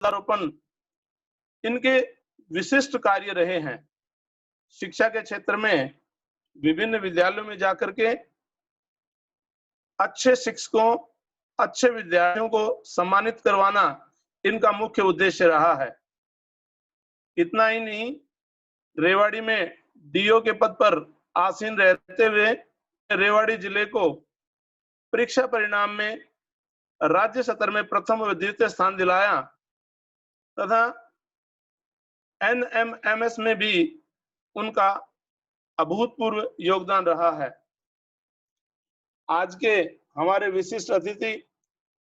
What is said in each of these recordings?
पौधारोपण इनके विशिष्ट कार्य रहे हैं। शिक्षा के क्षेत्र में विभिन्न विद्यालयों में जाकर के अच्छे शिक्षकों, अच्छे विद्यार्थियों को सम्मानित करवाना इनका मुख्य उद्देश्य रहा है। इतना ही नहीं, रेवाड़ी में डीओ के पद पर आसीन रहते हुए रेवाड़ी जिले को परीक्षा परिणाम में राज्य सत्र में प्रथम व द्वितीय स्थान दिलाया तथा एनएमएमएस में भी उनका अभूतपूर्व योगदान रहा है। आज के हमारे विशिष्ट अतिथि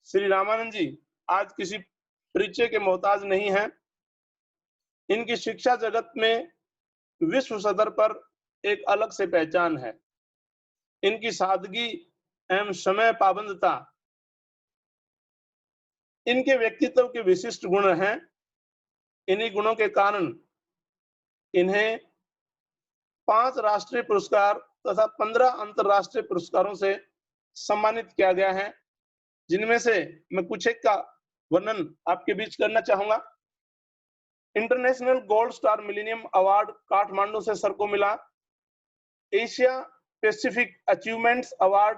श्री रामानंद जी आज किसी परिचय के मोहताज नहीं हैं। इनकी शिक्षा जगत में विश्व स्तर पर एक अलग से पहचान है। इनकी सादगी एवं समय पाबंदता इनके व्यक्तित्व के विशिष्ट गुण हैं। इन्हीं गुणों के कारण इन्हें 5 राष्ट्रीय पुरस्कार तथा 15 अंतरराष्ट्रीय पुरस्कारों से सम्मानित किया गया है, जिनमें से मैं कुछ एक का वर्णन आपके बीच करना चाहूंगा। International gold star millennium award Kathmandu से सर को मिला। Asia Pacific achievements award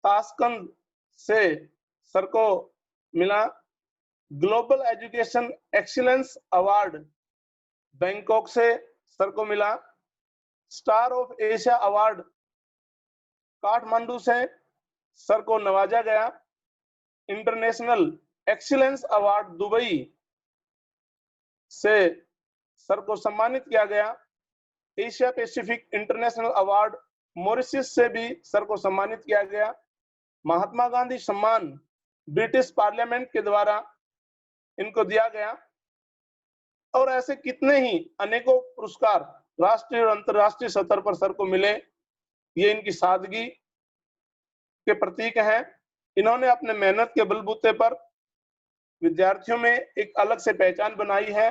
Tashkent से सर को मिला। Global education excellence award Bangkok से सर को मिला। Star of Asia award Kathmandu से सर को नवाजा गया। इंटरनेशनल एक्सीलेंस अवार्ड दुबई से सर को सम्मानित किया गया। Asia Pacific international award Mauritius से भी सर को सम्मानित किया गया। महात्मा गांधी सम्मान ब्रिटिश पार्लियामेंट के द्वारा इनको दिया गया और ऐसे कितने ही अनेकों पुरस्कार राष्ट्रीय और अंतर्राष्ट्रीय स्तर पर सर को मिले। ये इनकी सादगी के प्रतीक हैं। इन्होंने अपने मेहनत के बलबूते पर विद्यार्थियों में एक अलग से पहचान बनाई है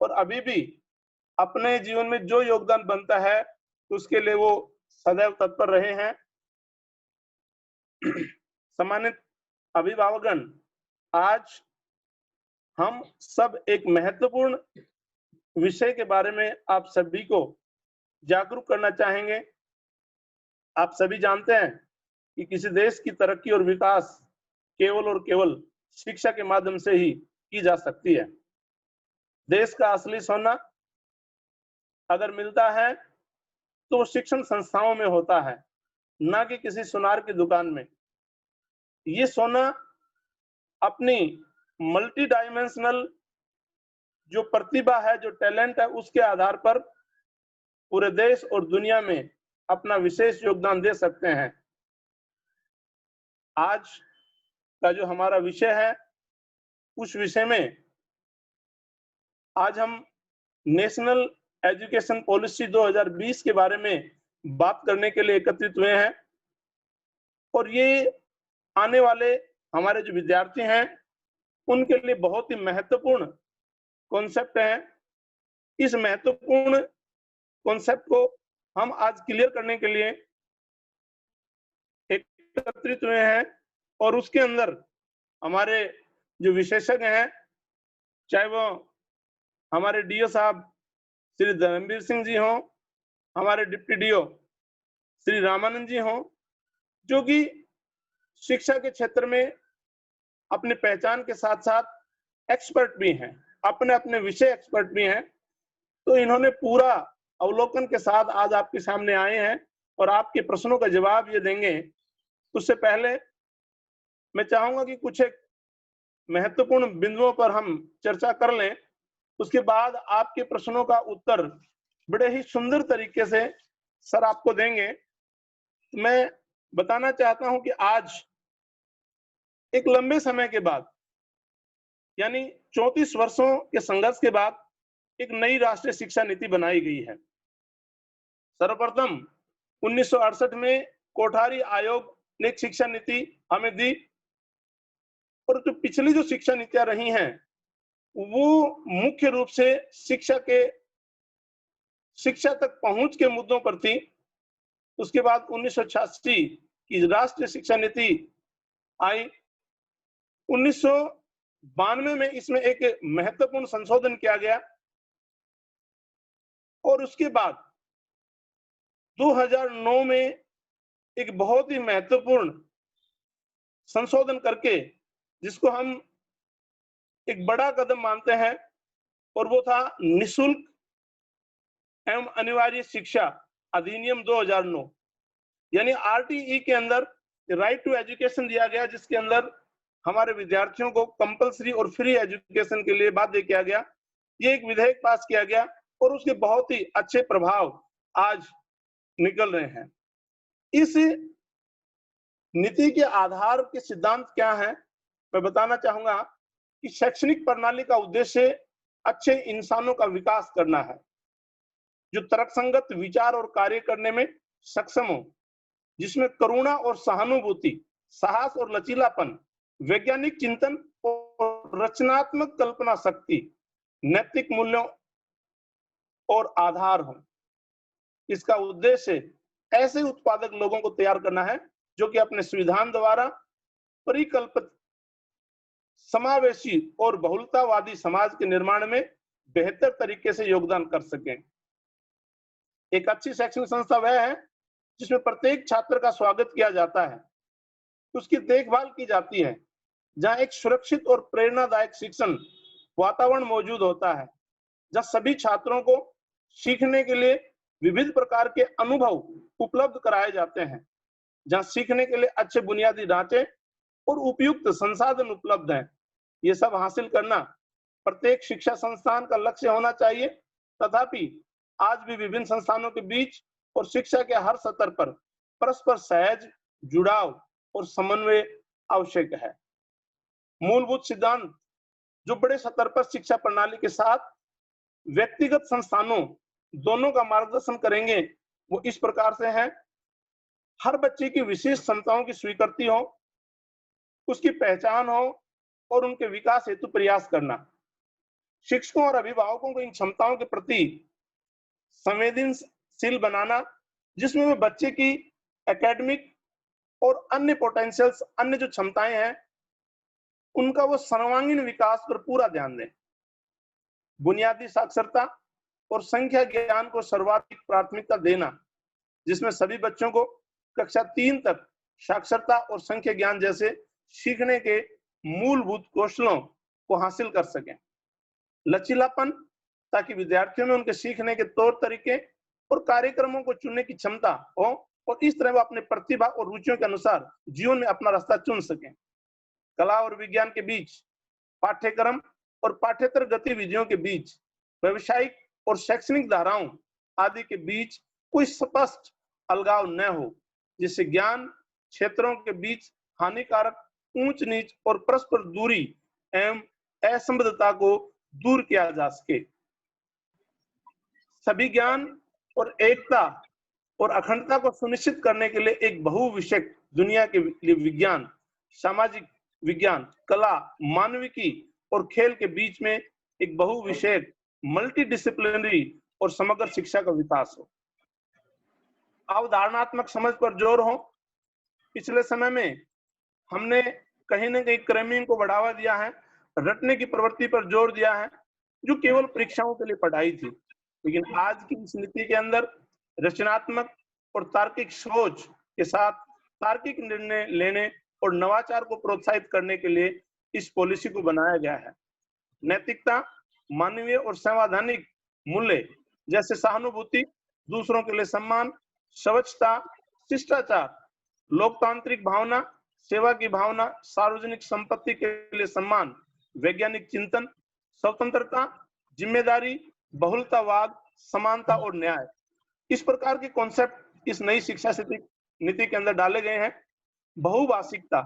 और अभी भी अपने जीवन में जो योगदान बनता है उसके लिए वो सदैव तत्पर रहे हैं। सम्मानित अभिभावकगण, आज हम सब एक महत्वपूर्ण विषय के बारे में आप सभी को जागरूक करना चाहेंगे। आप सभी जानते हैं कि किसी देश की तरक्की और विकास केवल और केवल शिक्षा के माध्यम से ही की जा सकती है। देश का असली सोना अगर मिलता है तो वो शिक्षण संस्थाओं में होता है, ना कि किसी सुनार की दुकान में। ये सोना अपनी मल्टी डायमेंशनल जो प्रतिभा है, जो टैलेंट है, उसके आधार पर पूरे देश और दुनिया में अपना विशेष योगदान दे सकते हैं। आज का जो हमारा विषय है, उस विषय में आज हम नेशनल एजुकेशन पॉलिसी 2020 के बारे में बात करने के लिए एकत्रित हुए हैं और ये आने वाले हमारे जो विद्यार्थी हैं उनके लिए बहुत ही महत्वपूर्ण कॉन्सेप्ट है। इस महत्वपूर्ण कॉन्सेप्ट को हम आज क्लियर करने के लिए एकत्रित हुए हैं और उसके अंदर हमारे जो विशेषज्ञ हैं, चाहे वो हमारे डीओ साहब श्री धर्मवीर सिंह जी हों, हमारे डिप्टी डीओ श्री रामानंद जी हों, जो कि शिक्षा के क्षेत्र में अपनी पहचान के साथ साथ एक्सपर्ट भी हैं, अपने अपने विषय एक्सपर्ट भी हैं। तो इन्होंने पूरा अवलोकन के साथ आज आपके सामने आए हैं और आपके प्रश्नों का जवाब ये देंगे। उससे पहले मैं चाहूंगा कि कुछ एक महत्वपूर्ण बिंदुओं पर हम चर्चा कर लें, उसके बाद आपके प्रश्नों का उत्तर बड़े ही सुंदर तरीके से सर आपको देंगे। मैं बताना चाहता हूं कि आज एक लंबे समय के बाद, यानी 34 वर्षों के संघर्ष के बाद एक नई राष्ट्रीय शिक्षा नीति बनाई गई है। सर्वप्रथम 1968 में कोठारी आयोग ने एक शिक्षा नीति हमें दी और जो पिछली जो शिक्षा नीतियां रही हैं वो मुख्य रूप से शिक्षा तक पहुंच के मुद्दों पर थी। उसके बाद 1986 की राष्ट्रीय शिक्षा नीति आई। 19 92 में इसमें एक महत्वपूर्ण संशोधन किया गया और उसके बाद 2009 में एक बहुत ही महत्वपूर्ण संशोधन करके जिसको हम एक बड़ा कदम मानते हैं और वो था निःशुल्क एवं अनिवार्य शिक्षा अधिनियम 2009, यानी आरटीई के अंदर राइट टू एजुकेशन दिया गया, जिसके अंदर हमारे विद्यार्थियों को कंपलसरी और फ्री एजुकेशन के लिए बाध्य किया गया। ये एक विधेयक पास किया गया और उसके बहुत ही अच्छे प्रभाव आज निकल रहे हैं। इस नीति के आधार के सिद्धांत क्या हैं, मैं बताना चाहूंगा कि शैक्षणिक प्रणाली का उद्देश्य अच्छे इंसानों का विकास करना है, जो तर्कसंगत विचार और कार्य करने में सक्षम हो, जिसमें करुणा और सहानुभूति, साहस और लचीलापन, वैज्ञानिक चिंतन और रचनात्मक कल्पना शक्ति, नैतिक मूल्यों और आधार हो। इसका उद्देश्य ऐसे उत्पादक लोगों को तैयार करना है जो कि अपने संविधान द्वारा परिकल्पित समावेशी और बहुलतावादी समाज के निर्माण में बेहतर तरीके से योगदान कर सकें। एक अच्छी शैक्षणिक संस्था वह है जिसमें प्रत्येक छात्र का स्वागत किया जाता है, उसकी देखभाल की जाती है, जहां एक सुरक्षित और प्रेरणादायक शिक्षण वातावरण मौजूद होता है, जहां सभी छात्रों को सीखने के लिए विविध प्रकार के अनुभव उपलब्ध कराए जाते हैं, जहां सीखने के लिए अच्छे बुनियादी ढांचे और उपयुक्त संसाधन उपलब्ध हैं। ये सब हासिल करना प्रत्येक शिक्षा संस्थान का लक्ष्य होना चाहिए। तथापि आज भी विभिन्न संस्थानों के बीच और शिक्षा के हर स्तर पर परस्पर सहज जुड़ाव और समन्वय आवश्यक है। मूलभूत सिद्धांत जो बड़े स्तर पर शिक्षा प्रणाली के साथ व्यक्तिगत संस्थानों दोनों का मार्गदर्शन करेंगे, वो इस प्रकार से है। हर बच्चे की विशेष क्षमताओं की स्वीकृति हो, उसकी पहचान हो और उनके विकास हेतु प्रयास करना। शिक्षकों और अभिभावकों को इन क्षमताओं के प्रति संवेदनशील बनाना, जिसमें वे बच्चे की एकेडमिक और अन्य पोटेंशियल्स, अन्य जो क्षमताएं हैं, उनका वो सर्वांगीण विकास पर पूरा ध्यान दें। बुनियादी साक्षरता और संख्या ज्ञान को सर्वाधिक प्राथमिकता देना, जिसमें सभी बच्चों को कक्षा 3 तक साक्षरता और संख्या ज्ञान जैसे सीखने के मूलभूत कौशलों को हासिल कर सकें। लचीलापन, ताकि विद्यार्थियों में उनके सीखने के तौर तरीके और कार्यक्रमों को चुनने की क्षमता हो और इस तरह वो अपने प्रतिभा और रुचियों के अनुसार जीवन में अपना रास्ता चुन सकें। कला और विज्ञान के बीच, पाठ्यक्रम और पाठ्येतर गतिविधियों के बीच, व्यवसायिक और शैक्षणिक धाराओं आदि के बीच कोई स्पष्ट अलगाव न हो, जिससे ज्ञान क्षेत्रों के बीच हानिकारक ऊंच नीच और परस्पर दूरी एवं असंबद्धता को दूर किया जा सके। सभी ज्ञान और एकता और अखंडता को सुनिश्चित करने के लिए एक बहुविषयक दुनिया के लिए विज्ञान, सामाजिक विज्ञान, कला, मानविकी और खेल के बीच में एक बहुविषयक मल्टीडिसिप्लिनरी और समग्र शिक्षा का विकास हो। अवधारणात्मक समझ पर जोर हो। पिछले समय में हमने कहीं न कहीं क्रैमिंग को बढ़ावा दिया है, रटने की प्रवृत्ति पर जोर दिया है, जो केवल परीक्षाओं के लिए पढ़ाई थी। लेकिन आज की इस नीति के अंदर रचनात्मक और तार्किक सोच के साथ तार्किक निर्णय लेने और नवाचार को प्रोत्साहित करने के लिए इस पॉलिसी को बनाया गया है। नैतिकता, मानवीय और संवैधानिक मूल्य जैसे सहानुभूति, दूसरों के लिए सम्मान, स्वच्छता, शिष्टाचार, लोकतांत्रिक भावना, सेवा की भावना, सार्वजनिक संपत्ति के लिए सम्मान, वैज्ञानिक चिंतन, स्वतंत्रता, जिम्मेदारी, बहुलतावाद, समानता और न्याय, इस प्रकार के कॉन्सेप्ट इस नई शिक्षा नीति के अंदर डाले गए हैं। बहुभाषिकता,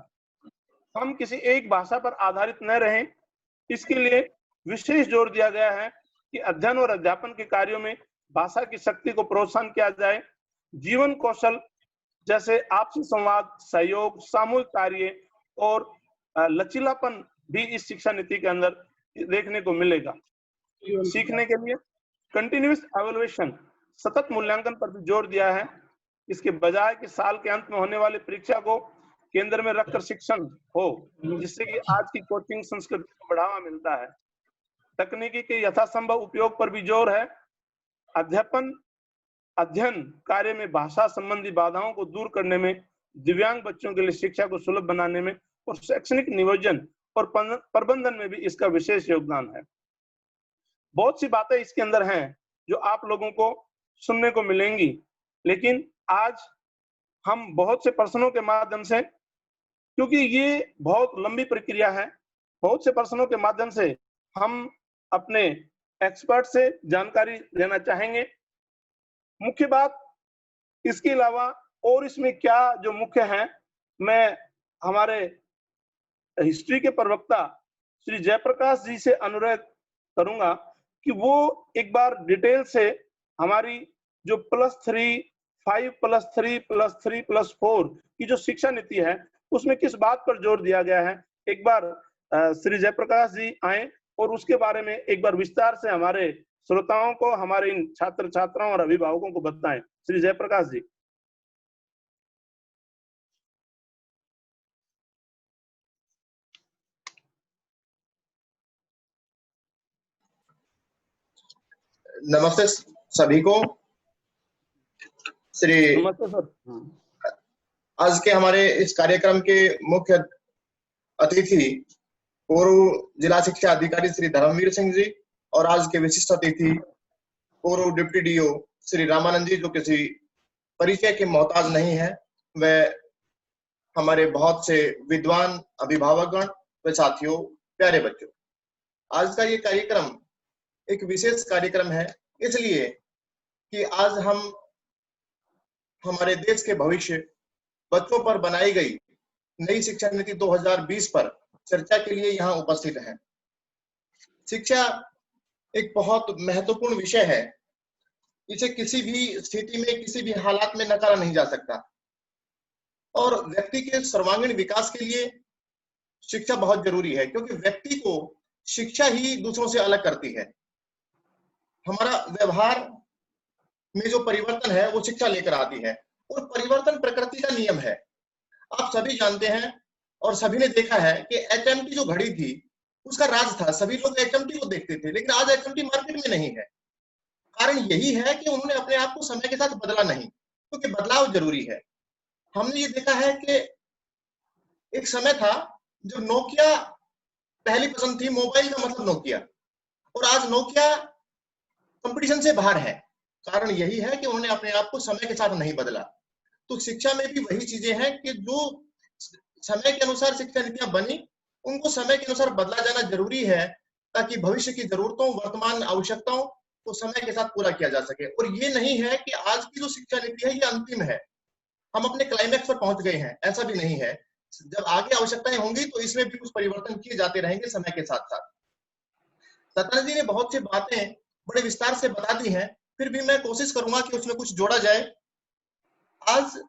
हम किसी एक भाषा पर आधारित न रहें, इसके लिए विशेष जोर दिया गया है कि अध्ययन और अध्यापन के कार्यों में भाषा की शक्ति को प्रोत्साहन किया जाए। जीवन कौशल जैसे आपसी संवाद, सहयोग, सामूहिक कार्य और लचीलापन भी इस शिक्षा नीति के अंदर देखने को मिलेगा। सीखने के लिए कंटिन्यूअस एवल्यूएशन, सतत मूल्यांकन पर भी जोर दिया है। इसके बजाय कि साल के अंत में होने वाली परीक्षा को केंद्र में रखकर शिक्षण हो, जिससे कि आज की कोचिंग संस्कृति को बढ़ावा मिलता है। तकनीकी के यथासंभव उपयोग पर भी जोर है। अध्ययन कार्य में भाषा संबंधी बाधाओं को दूर करने में, दिव्यांग बच्चों के लिए शिक्षा को सुलभ बनाने में और शैक्षणिक नियोजन और प्रबंधन में भी इसका विशेष योगदान है। बहुत सी बातें इसके अंदर हैं जो आप लोगों को सुनने को मिलेंगी, लेकिन आज हम बहुत से प्रश्नों के माध्यम से, क्योंकि ये बहुत लंबी प्रक्रिया है, बहुत से प्रश्नों के माध्यम से हम अपने एक्सपर्ट से जानकारी लेना चाहेंगे। मुख्य बात इसके अलावा और इसमें क्या जो मुख्य है, मैं हमारे हिस्ट्री के प्रवक्ता श्री जयप्रकाश जी से अनुरोध करूंगा कि वो एक बार डिटेल से हमारी जो +3, 5+3+3+4 की जो शिक्षा नीति है उसमें किस बात पर जोर दिया गया है, एक बार श्री जयप्रकाश जी आए और उसके बारे में एक बार विस्तार से हमारे श्रोताओं को, हमारे इन छात्र छात्राओं और अभिभावकों को बताएं। श्री जयप्रकाश जी। नमस्ते सभी को। नमस्ते सर। आज के हमारे इस कार्यक्रम के मुख्य अतिथि पूर्व जिला शिक्षा अधिकारी श्री धर्मवीर सिंह जी और आज के विशिष्ट अतिथि पूर्व डिप्टी डीओ श्री रामानंद जी, जो किसी परिचय के मोहताज नहीं है। वह हमारे बहुत से विद्वान अभिभावकगण व साथियों, प्यारे बच्चों, आज का ये कार्यक्रम एक विशेष कार्यक्रम है, इसलिए कि आज हम हमारे देश के भविष्य बच्चों पर बनाई गई नई शिक्षा नीति 2020 पर चर्चा के लिए यहाँ उपस्थित हैं। शिक्षा एक बहुत महत्वपूर्ण विषय है, इसे किसी भी स्थिति में, किसी भी हालात में नकारा नहीं जा सकता और व्यक्ति के सर्वांगीण विकास के लिए शिक्षा बहुत जरूरी है, क्योंकि व्यक्ति को शिक्षा ही दूसरों से अलग करती है। हमारा व्यवहार में जो परिवर्तन है वो शिक्षा लेकर आती है और परिवर्तन प्रकृति का नियम है। आप सभी जानते हैं और सभी ने देखा है कि HMT जो घड़ी थी उसका राज था, सभी लोग HMT को देखते थे, लेकिन आज HMT मार्केट में नहीं है। कारण यही है कि उन्होंने अपने आप को समय के साथ बदला नहीं, क्योंकि बदलाव जरूरी है। हमने ये देखा है कि एक समय था जो नोकिया पहली पसंद थी, मोबाइल का मतलब नोकिया, और आज नोकिया कंपटीशन से बाहर है। कारण यही है कि उन्होंने अपने आप को समय के साथ नहीं बदला। तो शिक्षा में भी वही चीजें हैं कि जो समय के अनुसार शिक्षा नीतियां बनी, उनको समय के अनुसार बदला जाना जरूरी है, ताकि भविष्य की जरूरतों, वर्तमान आवश्यकताओं को समय के साथ पूरा किया जा सके। और ये नहीं है कि आज की जो शिक्षा नीति है ये अंतिम है, हम अपने क्लाइमैक्स पर पहुंच गए हैं, ऐसा भी नहीं है। जब आगे आवश्यकताएं होंगी तो इसमें भी कुछ परिवर्तन किए जाते रहेंगे समय के साथ साथ। सत्यानंद जी ने बहुत सी बातें बड़े विस्तार से बता दी हैं, फिर भी मैं कोशिश करूंगा कि उसमें कुछ जोड़ा जाए। आज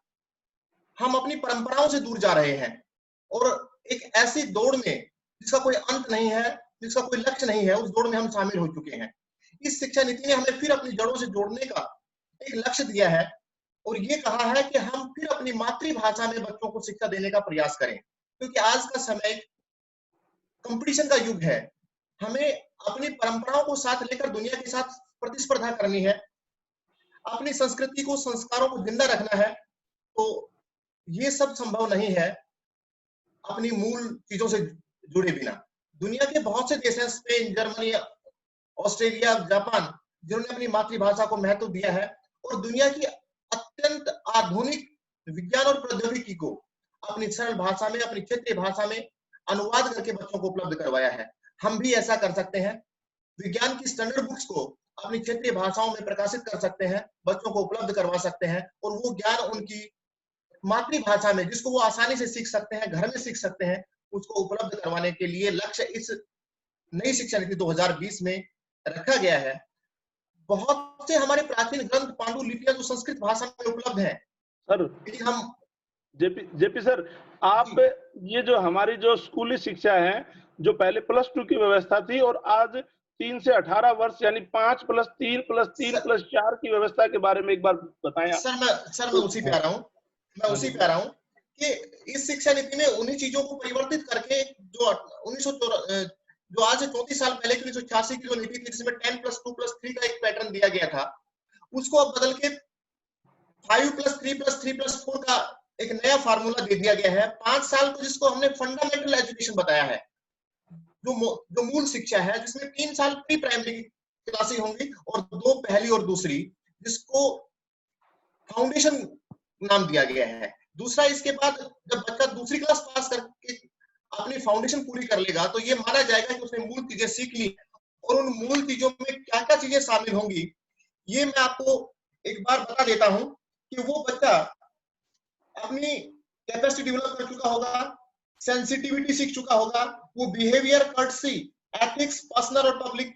हम अपनी परंपराओं से दूर जा रहे हैं और एक ऐसी दौड़ में जिसका कोई अंत नहीं है, जिसका कोई लक्ष्य नहीं है, उस दौड़ में हम शामिल हो चुके हैं। इस शिक्षा नीति ने हमें फिर अपनी जड़ों से जोड़ने का एक लक्ष्य दिया है और ये कहा है कि हम फिर अपनी मातृभाषा में बच्चों को शिक्षा देने का प्रयास करें, क्योंकि आज का समय कंपटीशन का युग है। हमें अपनी परंपराओं को साथ लेकर दुनिया के साथ प्रतिस्पर्धा करनी है, अपनी संस्कृति को, संस्कारों को जिंदा रखना है। तो ये सब संभव नहीं है अपनी मूल चीजों से जुड़े बिना। दुनिया के बहुत से देश हैं, स्पेन, जर्मनी, ऑस्ट्रेलिया, जापान, जिन्होंने अपनी मातृभाषा को महत्व दिया है और दुनिया की अत्यंत आधुनिक विज्ञान और प्रौद्योगिकी को अपनी सरल भाषा में, अपनी क्षेत्रीय भाषा में अनुवाद करके बच्चों को उपलब्ध करवाया है। हम भी ऐसा कर सकते हैं, विज्ञान की स्टैंडर्ड बुक्स को अपनी क्षेत्रीय भाषाओं में प्रकाशित कर सकते हैं, बच्चों को उपलब्ध करवा सकते हैं और वो ज्ञान उनकी मातृभाषा में, जिसको वो आसानी से सीख सकते हैं, घर में सीख सकते हैं, उसको उपलब्ध करवाने के लिए लक्ष्य इस नई शिक्षा नीति 2020 में रखा गया है। बहुत से हमारे प्राचीन ग्रंथ, पांडुलिपियां जो संस्कृत भाषा में उपलब्ध हैं। सर हम जेपी सर, आप ये जो हमारी जो स्कूली शिक्षा है, जो पहले +2 की व्यवस्था थी और आज 3 से 18 वर्ष यानी 5+3+3+4 की व्यवस्था के बारे में एक बार बताएं। सर मैं उसी पे आ रहा हूँ, कि इस शिक्षा नीति में उन्हीं चीजों को परिवर्तित करके जो जो आज से 34 साल पहले की 1986 की जो नीति थी, जिसमें 10+2+3 का एक पैटर्न दिया गया था, उसको अब बदल के 5+3+3+4 का एक नया फार्मूला दे दिया गया है। 5 साल को जिसको हमने फंडामेंटल एजुकेशन बताया है, जो मूल शिक्षा है, जिसमें 3 साल प्री प्राइमरी क्लासेस होंगी और 2 पहली और दूसरी, जिसको फाउंडेशन नाम दिया गया है। दूसरा, इसके बाद जब बच्चा दूसरी क्लास पास करके अपनी फाउंडेशन पूरी कर लेगा तो ये माना जाएगा कि उसने मूल चीजें सीख ली, और उन मूल चीजों में क्या क्या चीजें शामिल होंगी ये मैं आपको एक बार बता देता हूं कि वो बच्चा अपनी कैपेसिटी डेवलप कर चुका होगा, सेंसिटिविटी सीख चुका होगा, वो बिहेवियर, कर्टसी, एथिक्स, पर्सनल और पब्लिक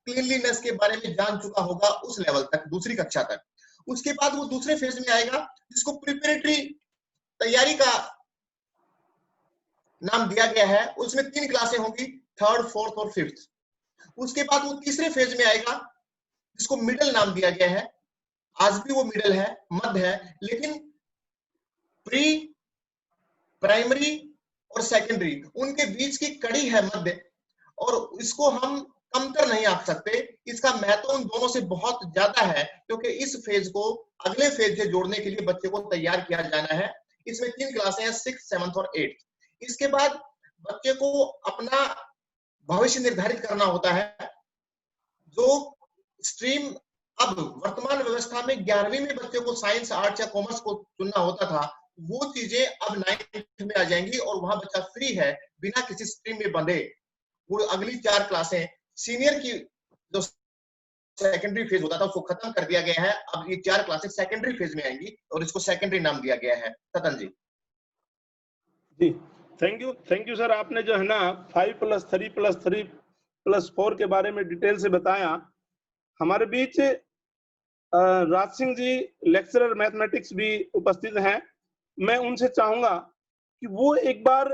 क्लीनलीनेस के बारे में जान चुका होगा उस लेवल तक, दूसरी कक्षा तक। उसके बाद वो दूसरे फेज में आएगा जिसको प्रिपरेटरी तैयारी का नाम दिया गया है। उसमें 3 क्लासें होंगी, 3rd, 4th और 5th। उसके बाद वो तीसरे फेज में आएगा जिसको मिडिल नाम दिया गया है। आज भी वो मिडिल है, मध्य है, लेकिन प्री, प्राइमरी और सेकेंडरी उनके बीच की कड़ी है मध्य, और इसको हम कमतर नहीं आंक सकते। इसका महत्व उन दोनों से बहुत ज्यादा है, क्योंकि इस फेज को अगले फेज से जोड़ने के लिए बच्चे को तैयार किया जाना है। इसमें 3 क्लासें हैं, 6th, 7th और 8th। इसके बाद बच्चे को अपना भविष्य निर्धारित करना होता है। जो स्ट्रीम अब वर्तमान व्यवस्था में 11वीं में बच्चे को साइंस, आर्ट्स या कॉमर्स को चुनना होता था, वो चीजें अब 9th में आ जाएंगी और वहां बच्चा फ्री है, बिना किसी स्ट्रीम में बंधे। वो अगली 4 क्लासें सीनियर की जो सेकेंडरी फेज होता था उसको खत्म कर दिया गया है। अब ये 4 क्लासेस सेकेंडरी फेज में आएंगी और इसको सेकेंडरी नाम दिया गया है। ततन जी। जी, थैंक यू सर। आपने जो है ना 5+3+3+4 के बारे में डिटेल से बताया। हमारे बीच राज सिंह जी लेक्चरर मैथमेटिक्स भी उपस्थित हैं। मैं उनसे चाहूंगा कि वो एक बार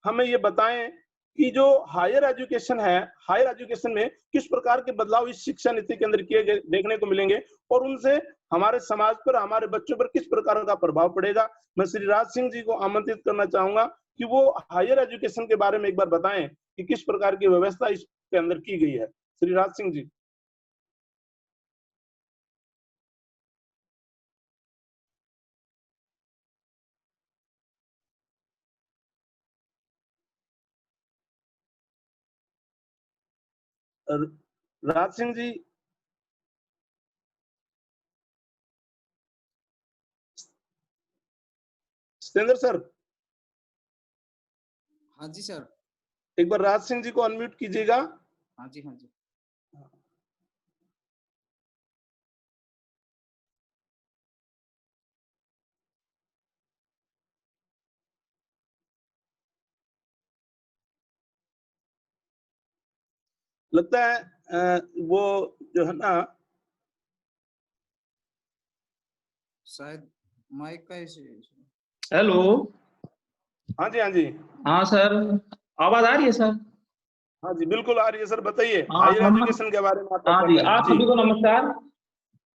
हमें ये बताएं कि जो हायर एजुकेशन है, हायर एजुकेशन में किस प्रकार के बदलाव इस शिक्षा नीति के अंदर किए गए देखने को मिलेंगे और उनसे हमारे समाज पर, हमारे बच्चों पर किस प्रकार का प्रभाव पड़ेगा। मैं श्री राज सिंह जी को आमंत्रित करना चाहूंगा कि वो हायर एजुकेशन के बारे में एक बार बताएं कि किस प्रकार की व्यवस्था इसके अंदर की गई है। श्री राज सिंह जी। राज सिंह जी। सतेंद्र सर। हाँ जी सर। एक बार राज सिंह जी को अनम्यूट कीजिएगा। हाँ जी, हाँ जी। लगता है वो जो है ना शायद माइक का इशू। हेलो। हाँ जी, हाँ जी। हाँ सर, आवाज आ रही है सर? हाँ जी, बिल्कुल आ रही है सर। बताइए हाँ, हायर एजुकेशन के बारे में आप हाँ जी, आप सभी को नमस्कार।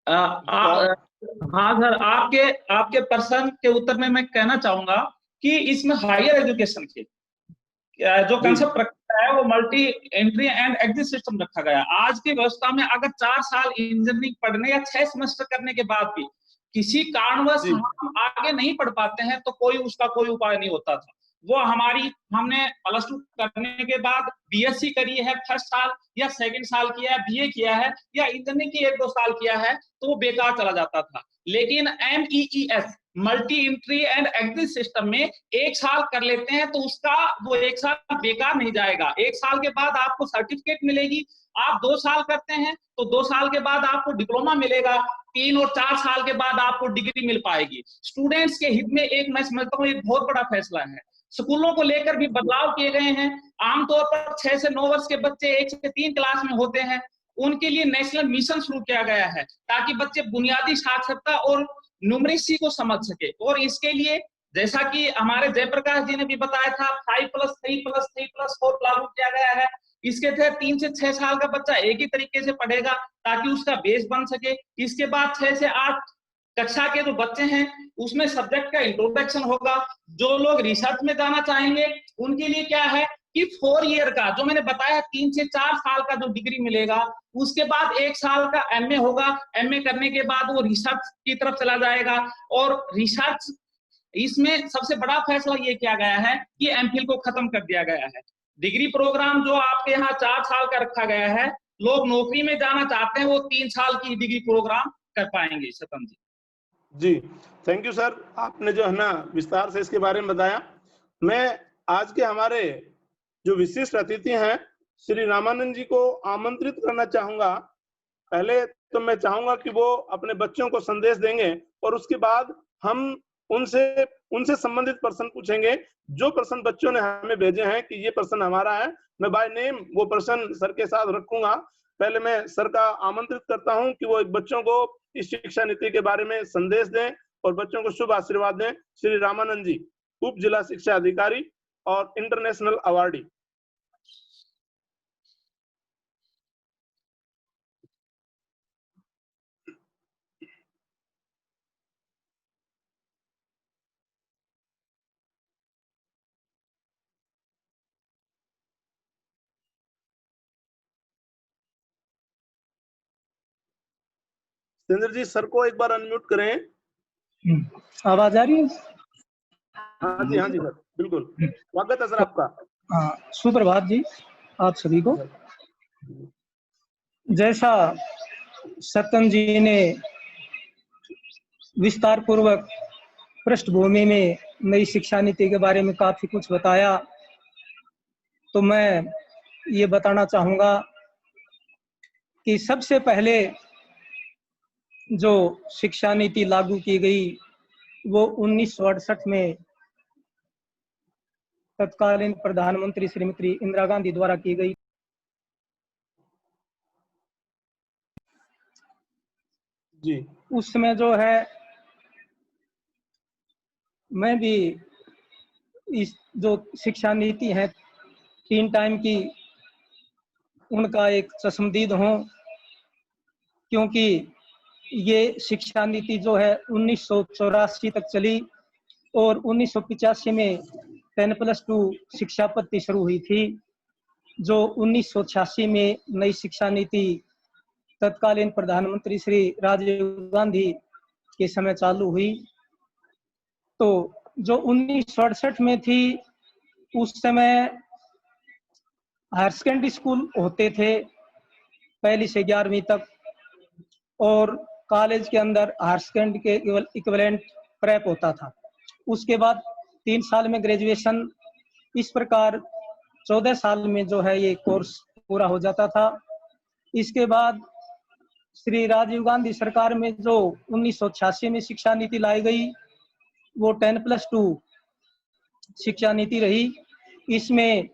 हाँ सर, आपके प्रश्न के उत्तर में मैं कहना चाहूंगा कि इसमें हायर एजुकेशन के जो कंसेप्ट रखा है वो multi entry and exit system रखा गया। आज की व्यवस्था में अगर 4 साल इंजीनियरिंग पढ़ने या 6 सेमेस्टर करने के बाद भी किसी कारणवश हम आगे नहीं पढ़ पाते हैं तो उसका कोई उपाय नहीं होता था। वो हमने +2 करने के बाद बीएससी करी है फर्स्ट साल या सेकंड साल किया है, बीए किया है या इंजीनियरिंग की 1-2 साल किया है तो वो बेकार चला जाता था। लेकिन MEES multi entry and exit system में 1 साल कर लेते हैं तो उसका वो 1 साल बेकार नहीं जाएगा। 1 साल के बाद आपको सर्टिफिकेट मिलेगी। आप 2 साल करते हैं तो 2 साल के बाद आपको डिप्लोमा मिलेगा। 3 और 4 साल के बाद आपको डिग्री मिल पाएगी। स्टूडेंट्स के हित में मैं समझता हूँ एक बहुत बड़ा फैसला है। स्कूलों को लेकर भी बदलाव किए गए हैं। आमतौर पर 6 से 9 वर्ष के बच्चे 1 से 3 क्लास में होते हैं, उनके लिए नेशनल मिशन शुरू किया गया है ताकि बच्चे बुनियादी साक्षरता और न्यूमरेसी को समझ सके। और इसके लिए जैसा कि हमारे जयप्रकाश जी ने भी बताया था 5+3+3+4 लागू किया गया है। इसके तहत 3 से 6 साल का बच्चा एक ही तरीके से पढ़ेगा ताकि उसका बेस बन सके। इसके बाद 6 से 8 कक्षा के जो बच्चे हैं उसमें सब्जेक्ट का इंट्रोडक्शन होगा। जो लोग रिसर्च में जाना चाहेंगे उनके लिए क्या है कि 4 ईयर का, जो मैंने बताया 3 से 4 साल का जो डिग्री मिलेगा, उसके बाद 1 साल का एमए होगा। एमए करने के बाद वो रिसर्च की तरफ चला जाएगा। और रिसर्च, इसमें सबसे बड़ा फैसला ये किया गया है कि एमफिल को खत्म कर दिया गया है। डिग्री प्रोग्राम जो आपके यहाँ 4 साल का रखा गया है, लोग नौकरी में जाना चाहते हैं वो 3 साल की डिग्री प्रोग्राम कर पाएंगे। सतम जी। जी, थैंक यू सर, आपने जो है ना विस्तार से इसके बारे में बताया। मैं आज के हमारे जो विशिष्ट अतिथि हैं श्री रामानंद जी को आमंत्रित करना चाहूंगा। पहले तो मैं चाहूंगा कि वो अपने बच्चों को संदेश देंगे और उसके बाद हम उनसे संबंधित प्रश्न पूछेंगे। जो प्रश्न बच्चों ने हमें भेजे हैं कि ये प्रश्न हमारा है, मैं बाय नेम वो प्रश्न सर के साथ रखूंगा। पहले मैं सर का आमंत्रित करता हूं कि वो बच्चों को इस शिक्षा नीति के बारे में संदेश दें और बच्चों को शुभ आशीर्वाद दें। श्री रामानंद जी, उप जिला शिक्षा अधिकारी और इंटरनेशनल अवार्डी। सिंदर जी, सर को एक बार अनम्यूट करें। आवाज आ रही है? हाँ जी सर, बिल्कुल। स्वागत है सर आपका। हाँ, सुप्रभात जी आप सभी को। जैसा सतन जी ने विस्तार पूर्वक पृष्ठभूमि में नई शिक्षा नीति के बारे में काफी कुछ बताया, तो मैं ये बताना चाहूँगा कि सबसे पहले जो शिक्षा नीति लागू की गई वो 1968 में तत्कालीन प्रधानमंत्री श्रीमती इंदिरा गांधी द्वारा की गई। जी, उस समय जो है मैं भी इस जो शिक्षा नीति है 3 टाइम की, उनका एक चश्मदीद हूँ, क्योंकि ये शिक्षा नीति जो है 1984 तक चली और 1985 में 10+2 शिक्षा पद्धति शुरू हुई थी, जो 1986 में नई शिक्षा नीति तत्कालीन प्रधानमंत्री श्री राजीव गांधी के समय चालू हुई। तो जो 1968 में थी, उस समय हायर सेकेंडरी स्कूल होते थे 1ली से 11वीं तक, और कॉलेज के अंदर हायर सेकेंडरी के इक्विवेलेंट प्रेप होता था। उसके बाद 3 साल में ग्रेजुएशन। इस प्रकार 14 साल में जो है ये कोर्स पूरा हो जाता था। इसके बाद श्री राजीव गांधी सरकार में जो 1986 में शिक्षा नीति लाई गई, वो 10+2 शिक्षा नीति रही। इसमें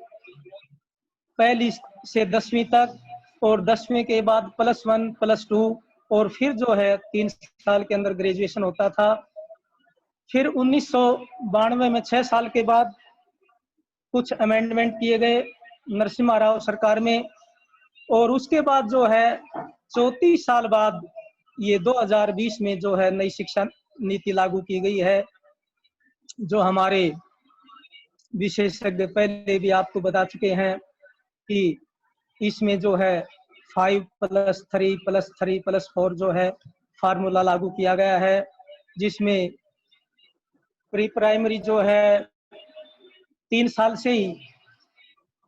1ली से 10वीं तक और 10वीं के बाद +1 +2 और फिर जो है 3 साल के अंदर ग्रेजुएशन होता था। फिर 1992 में 6 साल के बाद कुछ अमेंडमेंट किए गए नरसिम्हा राव सरकार में, और उसके बाद जो है 34 साल बाद ये 2020 में जो है नई शिक्षा नीति लागू की गई है, जो हमारे विशेषज्ञ पहले भी आपको बता चुके हैं कि इसमें जो है 5+3+3+4 जो है फार्मूला लागू किया गया है, जिसमें प्री प्राइमरी जो है 3 साल से ही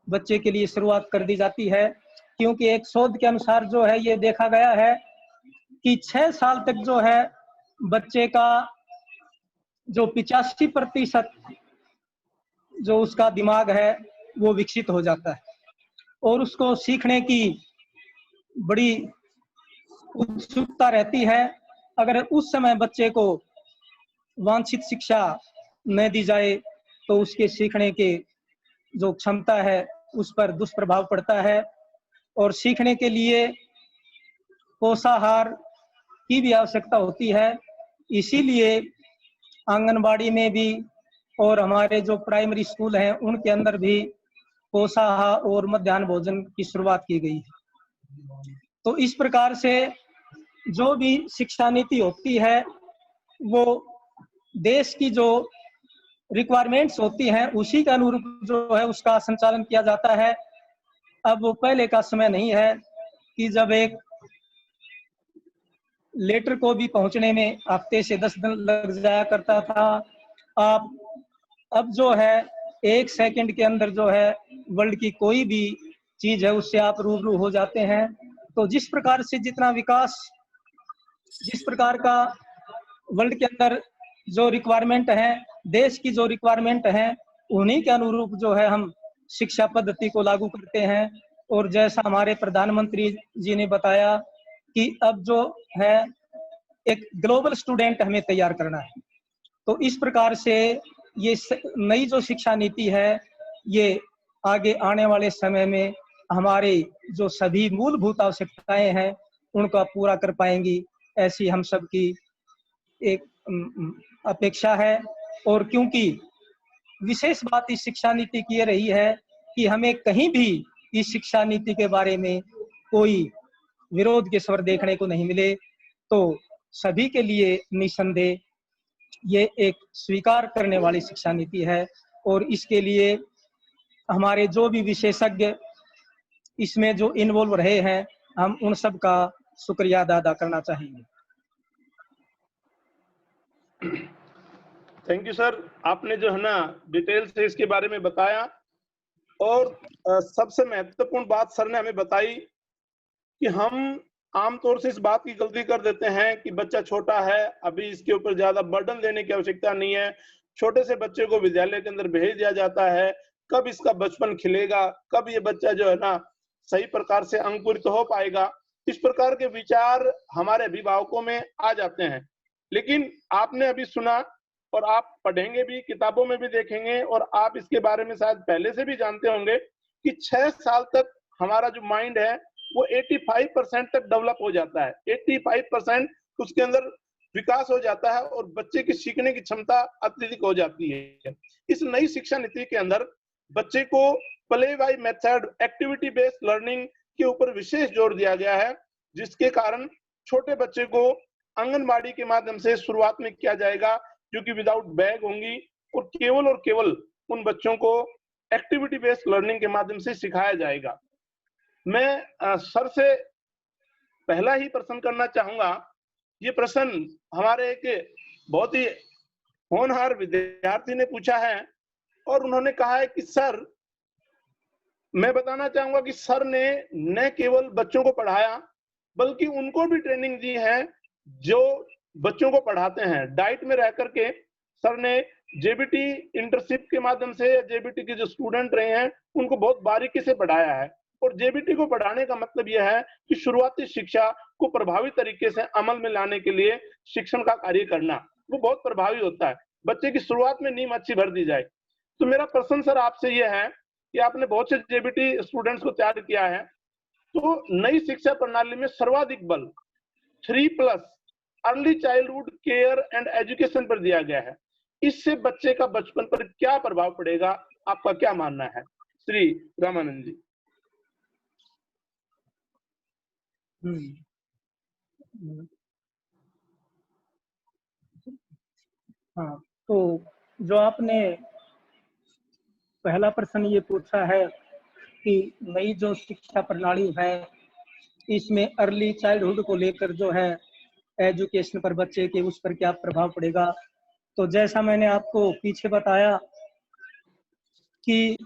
बच्चे के लिए शुरुआत कर दी जाती है, क्योंकि एक शोध के अनुसार जो है ये देखा गया है कि 6 साल तक जो है बच्चे का जो 85% जो उसका दिमाग है वो विकसित हो जाता है और उसको सीखने की बड़ी उत्सुकता रहती है। अगर उस समय बच्चे को वांछित शिक्षा न दी जाए तो उसके सीखने के जो क्षमता है उस पर दुष्प्रभाव पड़ता है, और सीखने के लिए पोषाहार की भी आवश्यकता होती है। इसीलिए आंगनबाड़ी में भी और हमारे जो प्राइमरी स्कूल हैं उनके अंदर भी पोषाहार और मध्याह्न भोजन की शुरुआत की गई है। तो इस प्रकार से जो भी शिक्षा नीति होती है वो देश की जो रिक्वायरमेंट्स होती हैं उसी के अनुरूप जो है उसका संचालन किया जाता है। अब वो पहले का समय नहीं है कि जब एक लेटर को भी पहुंचने में हफ्ते से 10 दिन लग जाया करता था। आप अब जो है 1 सेकंड के अंदर जो है वर्ल्ड की कोई भी चीज है उससे आप रूबरू हो जाते हैं। तो जिस प्रकार से जितना विकास, जिस प्रकार का वर्ल्ड के अंदर जो रिक्वायरमेंट है, देश की जो रिक्वायरमेंट है, उन्हीं के अनुरूप जो है हम शिक्षा पद्धति को लागू करते हैं। और जैसा हमारे प्रधानमंत्री जी ने बताया कि अब जो है एक ग्लोबल स्टूडेंट हमें तैयार करना है। तो इस प्रकार से ये नई जो शिक्षा नीति है ये आगे आने वाले समय में हमारे जो सभी मूलभूत आवश्यकताएं हैं उनका पूरा कर पाएंगी, ऐसी हम सबकी एक अपेक्षा है। और क्योंकि विशेष बात इस शिक्षा नीति की ये रही है कि हमें कहीं भी इस शिक्षा नीति के बारे में कोई विरोध के स्वर देखने को नहीं मिले, तो सभी के लिए निसंदेह ये एक स्वीकार करने वाली शिक्षा नीति है। और इसके लिए हमारे जो भी विशेषज्ञ इसमें जो इन्वॉल्व रहे हैं, हम उन सब का शुक्रिया अदा करना चाहेंगे। थैंक यू सर, आपने जो है ना डिटेल से इसके बारे में बताया। और सबसे महत्वपूर्ण बात सर ने हमें बताई कि हम आमतौर से इस बात की गलती कर देते हैं कि बच्चा छोटा है, अभी इसके ऊपर ज्यादा बर्डन देने की आवश्यकता नहीं है, छोटे से बच्चे को विद्यालय के अंदर भेज दिया जाता है, कब इसका बचपन खिलेगा, कब ये बच्चा जो है ना सही प्रकार से अंकुरित हो पाएगा, इस प्रकार के विचार हमारे अभिभावकों में आ जाते हैं। लेकिन आपने अभी सुना और आप पढ़ेंगे भी, किताबों में भी देखेंगे, और आप इसके बारे में शायद पहले से भी जानते होंगे कि 6 साल तक हमारा जो माइंड है वो 85% तक डेवलप हो जाता है। 85% उसके अंदर विकास हो जाता है और बच्चे की सीखने की क्षमता अत्यधिक हो जाती है। इस नई शिक्षा नीति के अंदर बच्चे को play by method, activity based learning के ऊपर विशेष जोर दिया गया है, जिसके कारण छोटे बच्चे को आंगनबाड़ी के माध्यम से शुरुआत में किया जाएगा, जो कि विदाउट बैग होंगी, और केवल उन बच्चों को एक्टिविटी बेस्ड लर्निंग के माध्यम से सिखाया जाएगा। मैं सर से पहला ही प्रश्न करना चाहूंगा। ये प्रश्न हमारे एक बहुत ही होनहार विद्यार्थी ने पूछा है और उन्होंने कहा है कि सर, मैं बताना चाहूंगा कि सर ने न केवल बच्चों को पढ़ाया बल्कि उनको भी ट्रेनिंग दी है जो बच्चों को पढ़ाते हैं। डाइट में रह करके सर ने जेबीटी इंटर्नशिप के माध्यम से, जेबीटी के जो स्टूडेंट रहे हैं उनको बहुत बारीकी से पढ़ाया है। और जेबीटी को पढ़ाने का मतलब यह है कि शुरुआती शिक्षा को प्रभावी तरीके से अमल में लाने के लिए शिक्षण का कार्य करना वो बहुत प्रभावी होता है। बच्चे की शुरुआत में नींव अच्छी भर दी जाए। तो मेरा प्रश्न सर आपसे यह है कि आपने बहुत से जेबीटी स्टूडेंट्स को तैयार किया है, तो नई शिक्षा प्रणाली में सर्वाधिक बल 3+ early childhood care and education पर दिया गया है। इससे बच्चे का बचपन पर क्या प्रभाव पड़ेगा, आपका क्या मानना है? श्री रामानंद जी। हाँ, तो जो आपने पहला प्रश्न ये पूछा है कि नई जो शिक्षा प्रणाली है इसमें अर्ली चाइल्डहुड को लेकर जो है एजुकेशन पर बच्चे के उस पर क्या प्रभाव पड़ेगा, तो जैसा मैंने आपको पीछे बताया कि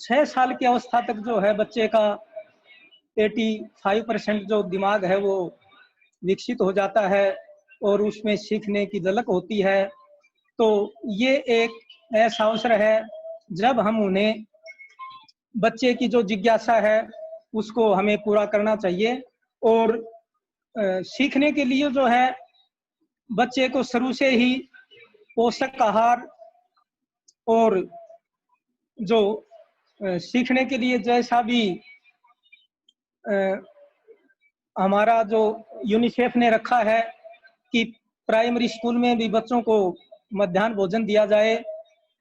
6 साल की अवस्था तक जो है बच्चे का 85% जो दिमाग है वो विकसित हो जाता है और उसमें सीखने की झलक होती है। तो ये एक ऐसा अवसर है जब हम उन्हें बच्चे की जो जिज्ञासा है उसको हमें पूरा करना चाहिए। और सीखने के लिए जो है बच्चे को शुरू से ही पोषक आहार और जो सीखने के लिए जैसा भी हमारा जो यूनिसेफ ने रखा है कि प्राइमरी स्कूल में भी बच्चों को मध्याह्न भोजन दिया जाए,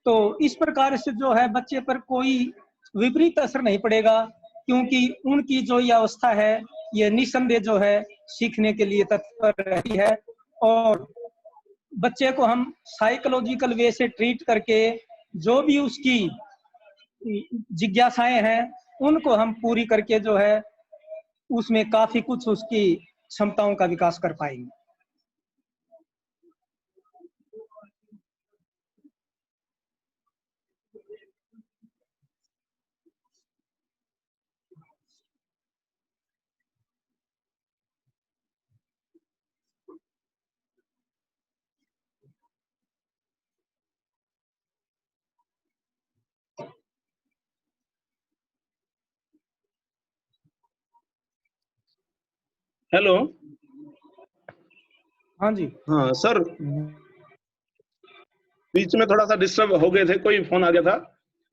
तो इस प्रकार से जो है बच्चे पर कोई विपरीत असर नहीं पड़ेगा, क्योंकि उनकी जो ये अवस्था है ये निसंदेह जो है सीखने के लिए तत्पर रही है। और बच्चे को हम साइकोलॉजिकल वे से ट्रीट करके जो भी उसकी जिज्ञासाएं हैं उनको हम पूरी करके जो है उसमें काफी कुछ उसकी क्षमताओं का विकास कर पाएंगे। हेलो। हाँ जी। हाँ सर, बीच में थोड़ा सा डिस्टर्ब हो गए थे, कोई फोन आ गया था।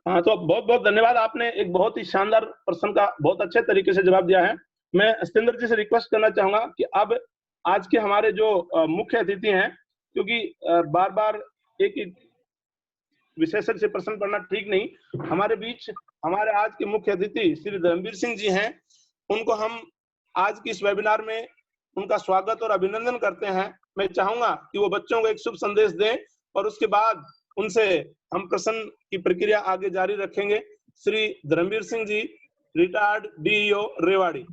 हाँ, तो बहुत बहुत धन्यवाद, आपने एक बहुत ही शानदार प्रश्न का बहुत अच्छे तरीके से जवाब दिया है। मैं सत्येंद्र जी से रिक्वेस्ट करना चाहूंगा कि अब आज के हमारे जो मुख्य अतिथि हैं, क्योंकि बार बार एक ही विशेषज्ञ से प्रश्न पढ़ना ठीक नहीं, हमारे बीच हमारे आज के मुख्य अतिथि श्री धर्मवीर सिंह जी हैं। उनको हम आज की इस वेबिनार में उनका स्वागत और अभिनंदन करते हैं। मैं चाहूंगा कि वो बच्चों को एक शुभ संदेश दें और उसके बाद उनसे हम प्रश्न की प्रक्रिया आगे जारी रखेंगे। Shri Dharmveer Singh ji, retired DEO Rewari.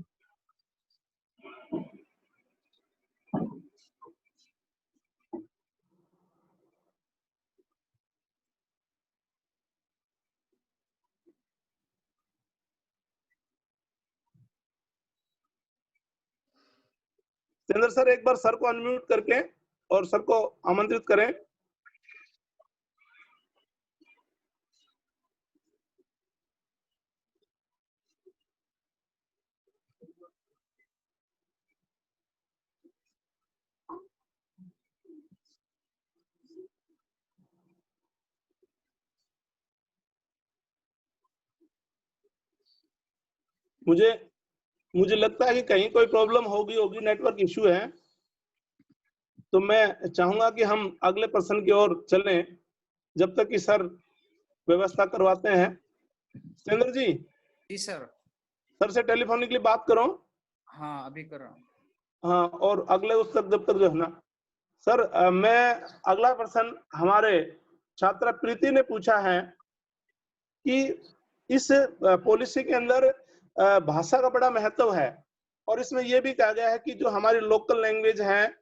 चंद्र सर, एक बार सर को अनम्यूट करके और सर को आमंत्रित करें। मुझे लगता है कि कहीं कोई प्रॉब्लम होगी, नेटवर्क इश्यू है। तो मैं चाहूंगा कि हम अगले प्रश्न की ओर चलें जब तक कि सर व्यवस्था करवाते हैं। चंद्र जी। जी सर। सर से टेलीफोनिकली बात करो। हाँ, अभी कर रहा हूँ। हाँ, और अगले उस तक जब तक जो है ना सर, मैं अगला प्रश्न हमारे छात्रा प्रीति ने पूछा है कि इस पॉलिसी के अंदर भाषा का बड़ा महत्व है और इसमें यह भी कहा गया है कि जो हमारी लोकल लैंग्वेज है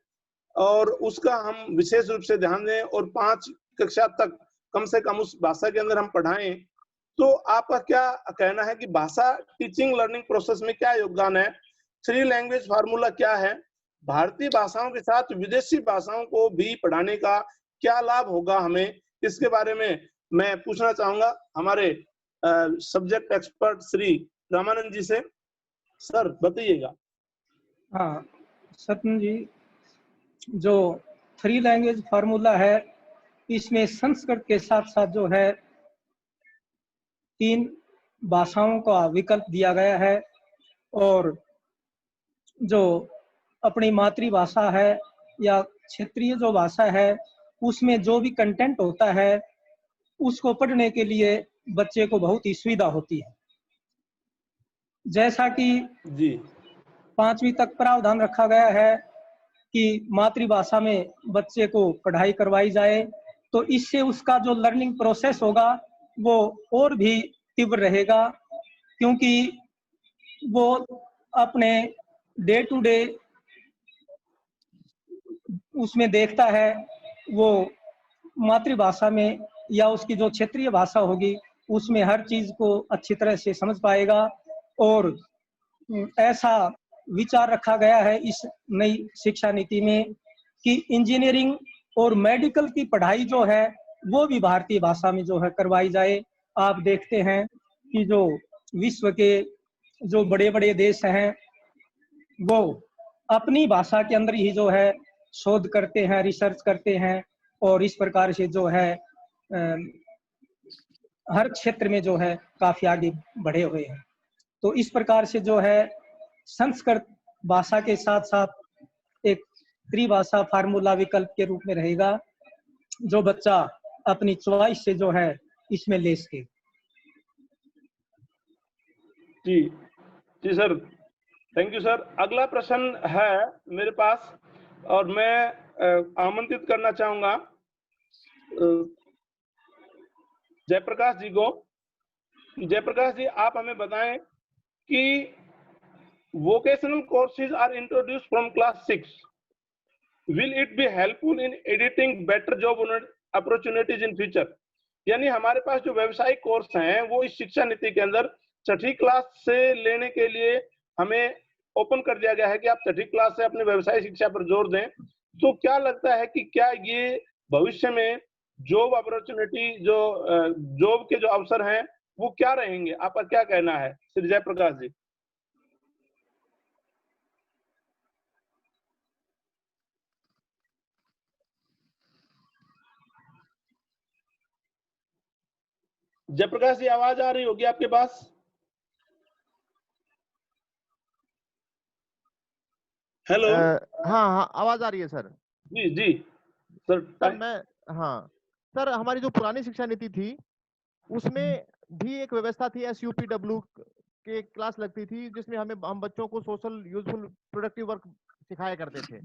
और उसका हम विशेष रूप से ध्यान दें और 5 कक्षा तक कम से कम उस भाषा के अंदर हम पढ़ाएं। तो आपका क्या कहना है कि भाषा टीचिंग लर्निंग प्रोसेस में क्या योगदान है? 3 लैंग्वेज फार्मूला क्या है? भारतीय भाषाओं के साथ विदेशी भाषाओं को भी पढ़ाने का क्या लाभ होगा हमें? इसके बारे में मैं पूछना चाहूंगा हमारे सब्जेक्ट एक्सपर्ट श्री रामानंद जी से। सर बताइएगा। हाँ सत्यन जी, जो 3 लैंग्वेज फार्मूला है इसमें संस्कृत के साथ साथ जो है 3 भाषाओं का विकल्प दिया गया है और जो अपनी मातृभाषा है या क्षेत्रीय जो भाषा है उसमें जो भी कंटेंट होता है उसको पढ़ने के लिए बच्चे को बहुत ही सुविधा होती है। जैसा कि जी 5वीं तक प्रावधान रखा गया है कि मातृभाषा में बच्चे को पढ़ाई करवाई जाए, तो इससे उसका जो लर्निंग प्रोसेस होगा वो और भी तीव्र रहेगा, क्योंकि वो अपने डे टू डे उसमें देखता है, वो मातृभाषा में या उसकी जो क्षेत्रीय भाषा होगी उसमें हर चीज को अच्छी तरह से समझ पाएगा। और ऐसा विचार रखा गया है इस नई शिक्षा नीति में कि इंजीनियरिंग और मेडिकल की पढ़ाई जो है वो भी भारतीय भाषा में जो है करवाई जाए। आप देखते हैं कि जो विश्व के जो बड़े बड़े देश हैं वो अपनी भाषा के अंदर ही जो है शोध करते हैं, रिसर्च करते हैं और इस प्रकार से जो है हर क्षेत्र में जो है काफी आगे बढ़े हुए हैं। तो इस प्रकार से जो है संस्कृत भाषा के साथ साथ एक त्रिभाषा फार्मूला विकल्प के रूप में रहेगा जो बच्चा अपनी चॉइस से जो है इसमें ले सके। जी जी सर, थैंक यू सर। अगला प्रश्न है मेरे पास और मैं आमंत्रित करना चाहूंगा जयप्रकाश जी को। जयप्रकाश जी, आप हमें बताएं कि vocational courses are introduced from class 6. Will it be helpful in editing better job opportunities in future? यानी हमारे पास जो व्यवसायिक कोर्स हैं वो इस शिक्षा नीति के अंदर छठी क्लास से लेने के लिए हमें ओपन कर दिया गया है कि आप छठी क्लास से अपनी व्यवसायिक शिक्षा पर जोर दें। तो क्या लगता है कि क्या ये भविष्य में जॉब अपॉर्चुनिटी, जो जॉब के जो अवसर हैं वो क्या रहेंगे? आपका क्या कहना है श्री जयप्रकाश जी? जयप्रकाश जी, आवाज आ रही होगी आपके पास? हेलो। हाँ, आवाज आ रही है सर। जी जी सर। हाँ सर, हमारी जो पुरानी शिक्षा नीति थी उसमें भी एक व्यवस्था थी, SUPW के क्लास लगती थी जिसमें हम बच्चों को सोशल यूजफुल प्रोडक्टिव वर्क सिखाया करते थे।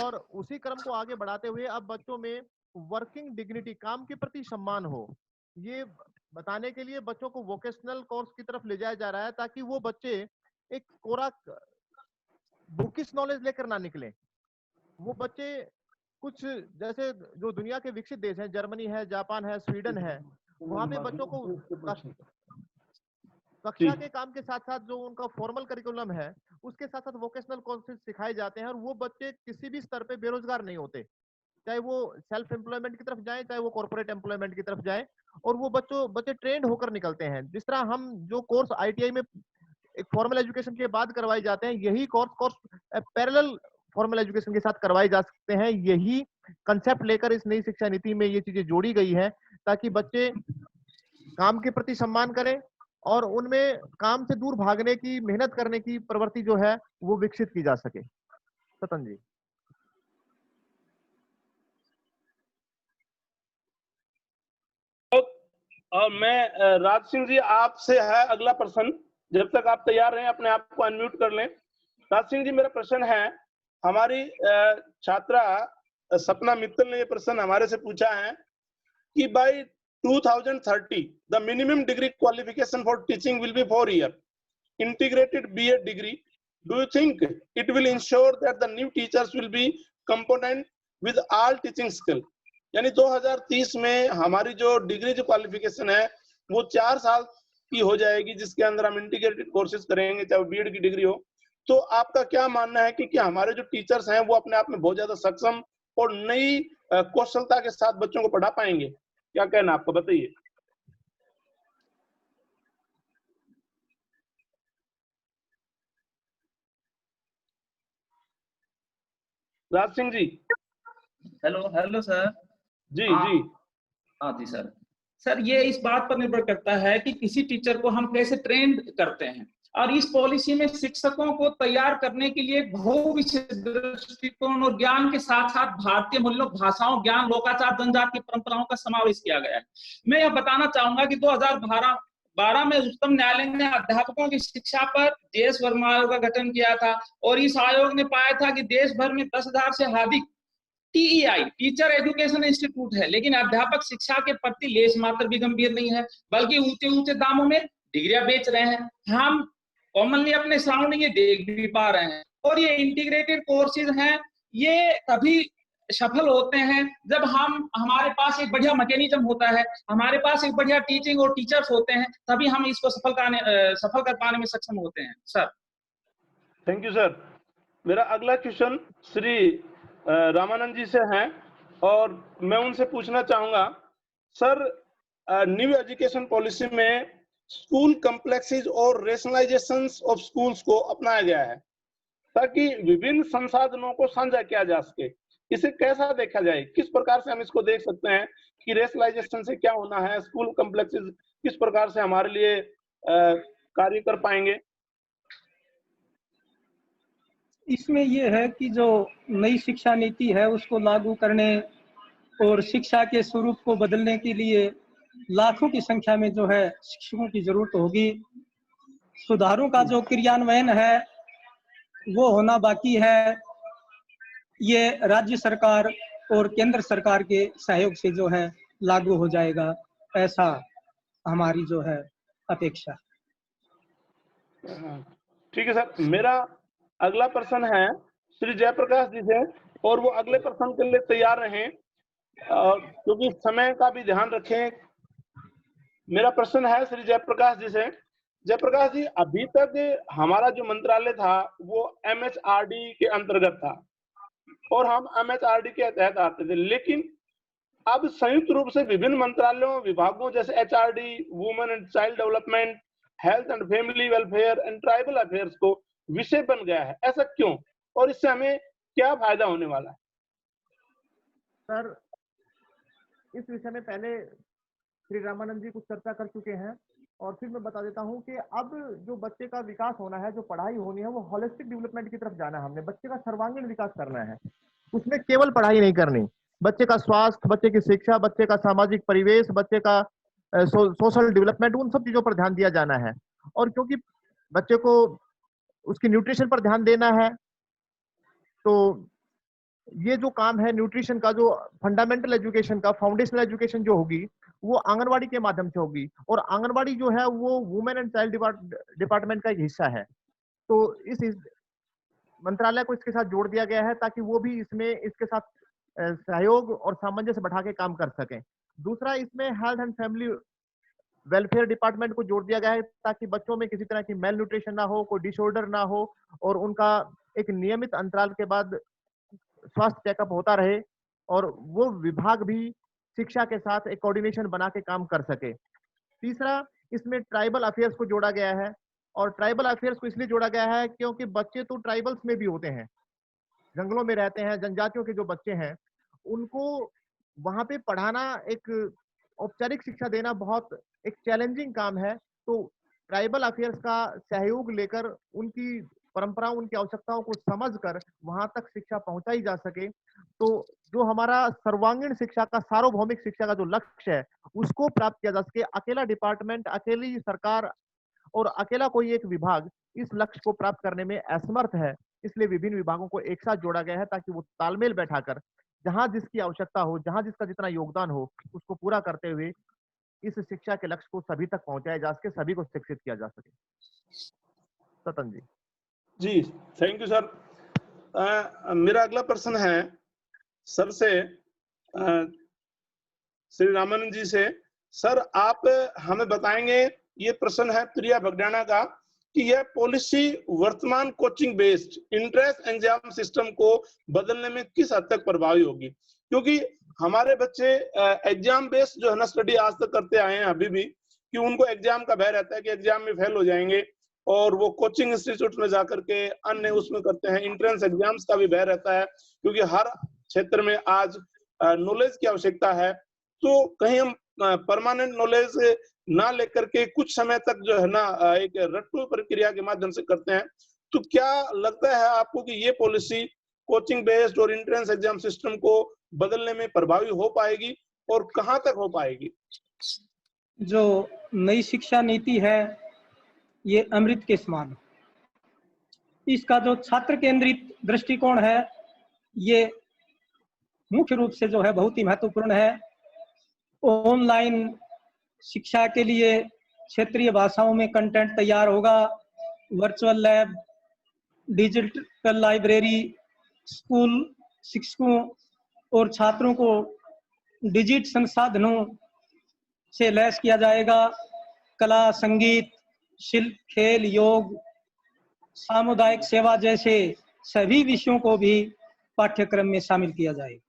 और उसी क्रम को आगे बढ़ाते हुए अब बच्चों में वर्किंग डिग्निटी, काम के प्रति सम्मान हो, ये बताने के लिए बच्चों को वोकेशनल कोर्स की तरफ ले जाया जा रहा है, ताकि वो बच्चे एक कोरा बुकिश नॉलेज लेकर ना निकले। वो बच्चे कुछ जैसे जो दुनिया के विकसित देश हैं, जर्मनी है, जापान है, स्वीडन है, वहां पे बच्चों को कक्षा के काम के साथ साथ जो उनका फॉर्मल करिकुलम है उसके साथ साथ वोकेशनल कोर्सेज सिखाए जाते हैं, और वो बच्चे किसी भी स्तर पे बेरोजगार नहीं होते, चाहे वो सेल्फ एम्प्लॉयमेंट की तरफ जाएं, चाहे वो कॉर्पोरेट एम्प्लॉयमेंट की तरफ जाएं, और वो बच्चे ट्रेंड होकर निकलते हैं। जिस तरह हम जो कोर्स ITI में एक फॉर्मल एजुकेशन के बाद करवाए जाते हैं, यही कोर्स पैरेलल फॉर्मल एजुकेशन के साथ करवाए जा सकते हैं। यही कंसेप्ट लेकर इस नई शिक्षा नीति में ये चीजें जोड़ी गई है, ताकि बच्चे काम के प्रति सम्मान करें और उनमें काम से दूर भागने की, मेहनत करने की प्रवृत्ति जो है वो विकसित की जा सके। सतन जी। और मैं राज सिंह जी, आपसे है अगला प्रश्न। जब तक आप तैयार रहें अपने आप को अनम्यूट कर लें। राज सिंह जी, मेरा प्रश्न है, हमारी छात्रा सपना मित्तल ने ये प्रश्न हमारे से पूछा है कि by 2030 the minimum degree qualification for teaching will be 4 year integrated B.Ed degree. Do you think it will ensure that the new teachers will be competent with all teaching skill? यानी 2030 में हमारी जो डिग्री जो qualification है वो 4 साल की हो जाएगी, जिसके अंदर हम इंटीग्रेटेड कोर्सेज करेंगे, चाहे B.Ed की डिग्री हो। तो आपका क्या मानना है कि हमारे जो टीचर्स हैं वो अपने आप में बहुत ज्यादा सक्षम और नई कौशलता के साथ बच्चों को पढ़ा पाएंगे? क्या कहना आपका, बताइए। राज सिंह जी। Hello sir. जी जी। हाँ जी सर। सर, ये इस बात पर निर्भर करता है कि किसी टीचर को हम कैसे ट्रेन करते हैं, और इस पॉलिसी में शिक्षकों को तैयार करने के लिए भविष्य दृष्टिकोण और ज्ञान के साथ साथ भारतीय मूल्यों, भाषाओं, ज्ञान, लोकाचार, जनजाति की परंपराओं का समावेश किया गया है। मैं यह बताना चाहूंगा कि 2012 में उच्चतम न्यायालय ने अध्यापकों की शिक्षा पर देश भर में आयोग का गठन किया था, और इस आयोग ने पाया था कि देश भर में 10,000 से अधिक TEI, टीचर एजुकेशन इंस्टीट्यूट है, लेकिन अध्यापक शिक्षा के प्रति लेश मात्र भी गंभीर नहीं है, बल्कि ऊंचे ऊंचे दामों में डिग्रियां बेच रहे हैं। हम कॉमनली अपने सराउंडिंग ये देख भी पा रहे हैं। और ये इंटीग्रेटेड कोर्सेज हैं, ये तभी सफल होते हैं जब हमारे पास एक बढ़िया मैकेनिज्म होता है, हमारे पास एक बढ़िया टीचिंग और टीचर्स होते हैं, तभी हम इसको सफल कर पाने में सक्षम होते हैं। Sir, thank you sir. मेरा अगला क्वेश्चन श्री रामानंद जी से है, और मैं उनसे पूछना चाहूंगा, सर, न्यू एजुकेशन पॉलिसी में स्कूल कॉम्प्लेक्सेस और रेशनलाइजेशन ऑफ स्कूल्स को अपनाया गया है ताकि विभिन्न संसाधनों को साझा किया जा सके। इसे कैसा देखा जाए, किस प्रकार से हम इसको देख सकते हैं कि रेशनलाइजेशन से क्या होना है, स्कूल कॉम्प्लेक्सेस किस प्रकार से हमारे लिए कार्य कर पाएंगे? इसमें यह है कि जो नई शिक्षा नीति है उसको लागू करने और शिक्षा के स्वरूप को बदलने के लिए लाखों की संख्या में जो है शिक्षकों की जरूरत होगी। सुधारों का जो क्रियान्वयन है वो होना बाकी है। ये राज्य सरकार और केंद्र सरकार के सहयोग से जो है लागू हो जाएगा, ऐसा हमारी जो है अपेक्षा। ठीक है सर, मेरा अगला प्रश्न है श्री जयप्रकाश जी से, और वो अगले प्रश्न के लिए तैयार रहें क्योंकि समय का भी ध्यान रखें। मेरा प्रश्न है श्री जयप्रकाश जी से। जयप्रकाश जी, अभी तक हमारा जो मंत्रालय था वो MHRD के अंतर्गत था और हम MHRD के तहत आते थे, लेकिन अब संयुक्त रूप से विभिन्न मंत्रालयों विभागों जैसे HRD, women and child development, health and family welfare and tribal affairs को विषय बन गया है। ऐसा क्यों, और इससे हमें क्या फायदा होने वाला है? सर, इस विषय में पहले श्री रामानंद जी कुछ चर्चा कर चुके हैं, और फिर मैं बता देता हूं कि अब जो बच्चे का विकास होना है, जो पढ़ाई होनी है, वो होलिस्टिक डेवलपमेंट की तरफ जाना है। हमने बच्चे का सर्वांगीण विकास करना है। उसमें केवल पढ़ाई नहीं करनी, बच्चे का स्वास्थ्य, बच्चे की शिक्षा, बच्चे का सामाजिक परिवेश, बच्चे का सोशल डेवलपमेंट, उन सब चीजों पर ध्यान दिया जाना है। और क्योंकि बच्चे को उसकी न्यूट्रिशन पर ध्यान देना है, तो ये जो काम है न्यूट्रिशन का, जो फंडामेंटल एजुकेशन का, फाउंडेशनल एजुकेशन जो होगी, वो आंगनवाड़ी के माध्यम से होगी। और आंगनवाड़ी जो है वो वुमेन एंड चाइल्ड डिपार्टमेंट का एक हिस्सा है। तो इस मंत्रालय को इसके साथ जोड़ दिया गया है ताकि वो भी इसमें इसके साथ सहयोग और सामंजस्य बैठा के काम कर सकें। दूसरा, इसमें health and family welfare department को जोड़ दिया गया है ताकि बच्चों में किसी तरह की मेल न्यूट्रिशन ना हो, कोई डिसऑर्डर ना हो, और उनका एक नियमित अंतराल के बाद स्वास्थ्य चेकअप होता रहे, और वो विभाग भी शिक्षा के साथ एक कोऑर्डिनेशन बना के काम कर सके। तीसरा, इसमें ट्राइबल अफेयर्स को जोड़ा गया है, और ट्राइबल अफेयर्स को इसलिए जोड़ा गया है क्योंकि बच्चे तो ट्राइबल्स में भी होते हैं, जंगलों में रहते हैं, जनजातियों के जो बच्चे हैं, उनको वहां पे पढ़ाना, एक औपचारिक शिक्षा देना बहुत एक चैलेंजिंग काम है। तो ट्राइबल अफेयर्स का सहयोग लेकर उनकी परंपराओं, उनकी आवश्यकताओं को समझकर वहां तक शिक्षा पहुंचाई जा सके। तो जो हमारा सर्वांगीण शिक्षा का, सार्वभौमिक शिक्षा का जो लक्ष्य है, उसको प्राप्त किया जा सके। अकेला डिपार्टमेंट, अकेली सरकार और अकेला कोई एक विभाग इस लक्ष्य को प्राप्त करने में असमर्थ है। इसलिए विभिन्न विभागों को एक साथ जोड़ा गया है ताकि वो तालमेल बैठाकर जहां जिसकी आवश्यकता हो, जहां जिसका जितना योगदान हो, उसको पूरा करते हुए इस शिक्षा के लक्ष्य को सभी तक पहुंचाया जा सके, सभी को शिक्षित किया जा सके। सतन जी। जी, थैंक यू सर। मेरा अगला प्रश्न है सर से, श्री रामानंद जी से। सर, आप हमें बताएंगे, ये प्रश्न है प्रिया बगडाना का, कि यह पॉलिसी वर्तमान coaching based entrance exam system को बदलने में किस हद तक प्रभावी होगी? क्योंकि हमारे बच्चे एग्जाम बेस्ड जो है ना स्टडी आज तक करते आए हैं अभी भी, कि उनको एग्जाम का भय रहता है कि एग्जाम में फेल हो जाएंगे, और वो कोचिंग इंस्टीट्यूट में जाकर के अन्य उसमें करते हैं। इंट्रेंस एग्जाम्स का भी भय रहता है क्योंकि हर क्षेत्र में आज नॉलेज की आवश्यकता है। तो कहीं हम परमानेंट नॉलेज ना लेकर के कुछ समय तक जो है ना एक रट्टू प्रक्रिया के माध्यम से करते हैं, तो क्या लगता है आपको कि ये पॉलिसी कोचिंग बेस्ड और एंट्रेंस एग्जाम सिस्टम को बदलने में प्रभावी हो पाएगी, और कहां तक हो पाएगी? जो नई शिक्षा नीति है ये अमृत के समान है। इसका जो छात्र केंद्रित दृष्टिकोण है ये मुख्य रूप से जो है बहुत ही महत्वपूर्ण है। ऑनलाइन शिक्षा के लिए क्षेत्रीय भाषाओं में कंटेंट तैयार होगा, virtual lab, digital library, school शिक्षकों और छात्रों को डिजिटल संसाधनों से लैस किया जाएगा। कला, संगीत, शिल्प, खेल, योग, सामुदायिक सेवा जैसे सभी विषयों को भी पाठ्यक्रम में शामिल किया जाएगा।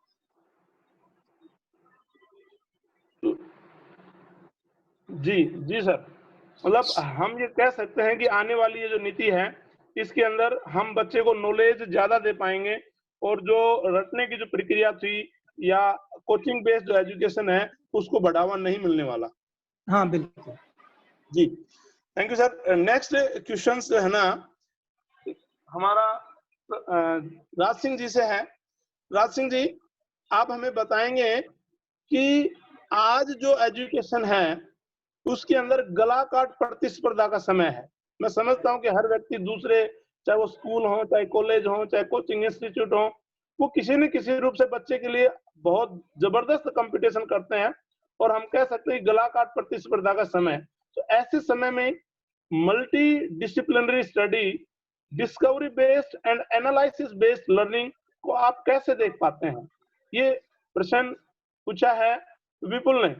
जी जी सर, मतलब हम ये कह सकते हैं कि आने वाली ये जो नीति है इसके अंदर हम बच्चे को नॉलेज ज्यादा दे पाएंगे, और जो रटने की जो प्रक्रिया थी या कोचिंग बेस्ड जो एजुकेशन है उसको बढ़ावा नहीं मिलने वाला। हाँ बिल्कुल जी, thank you sir. Next question जो है ना हमारा राज सिंह जी से है। राज सिंह जी, आप हमें बताएंगे कि आज जो एजुकेशन है उसके अंदर गला काट प्रतिस्पर्धा का समय है। मैं समझता हूं कि हर व्यक्ति दूसरे चाहे वो स्कूल हो, चाहे कॉलेज हो, चाहे कोचिंग इंस्टीट्यूट हो, वो किसी न किसी रूप से बच्चे के लिए बहुत जबरदस्त कंपटीशन करते हैं और हम कह सकते हैं गला काट प्रतिस्पर्धा का समय है। तो ऐसे समय में multi disciplinary study, discovery based and analysis based learning को आप कैसे देख पाते हैं? ये प्रश्न पूछा है विपुल ने।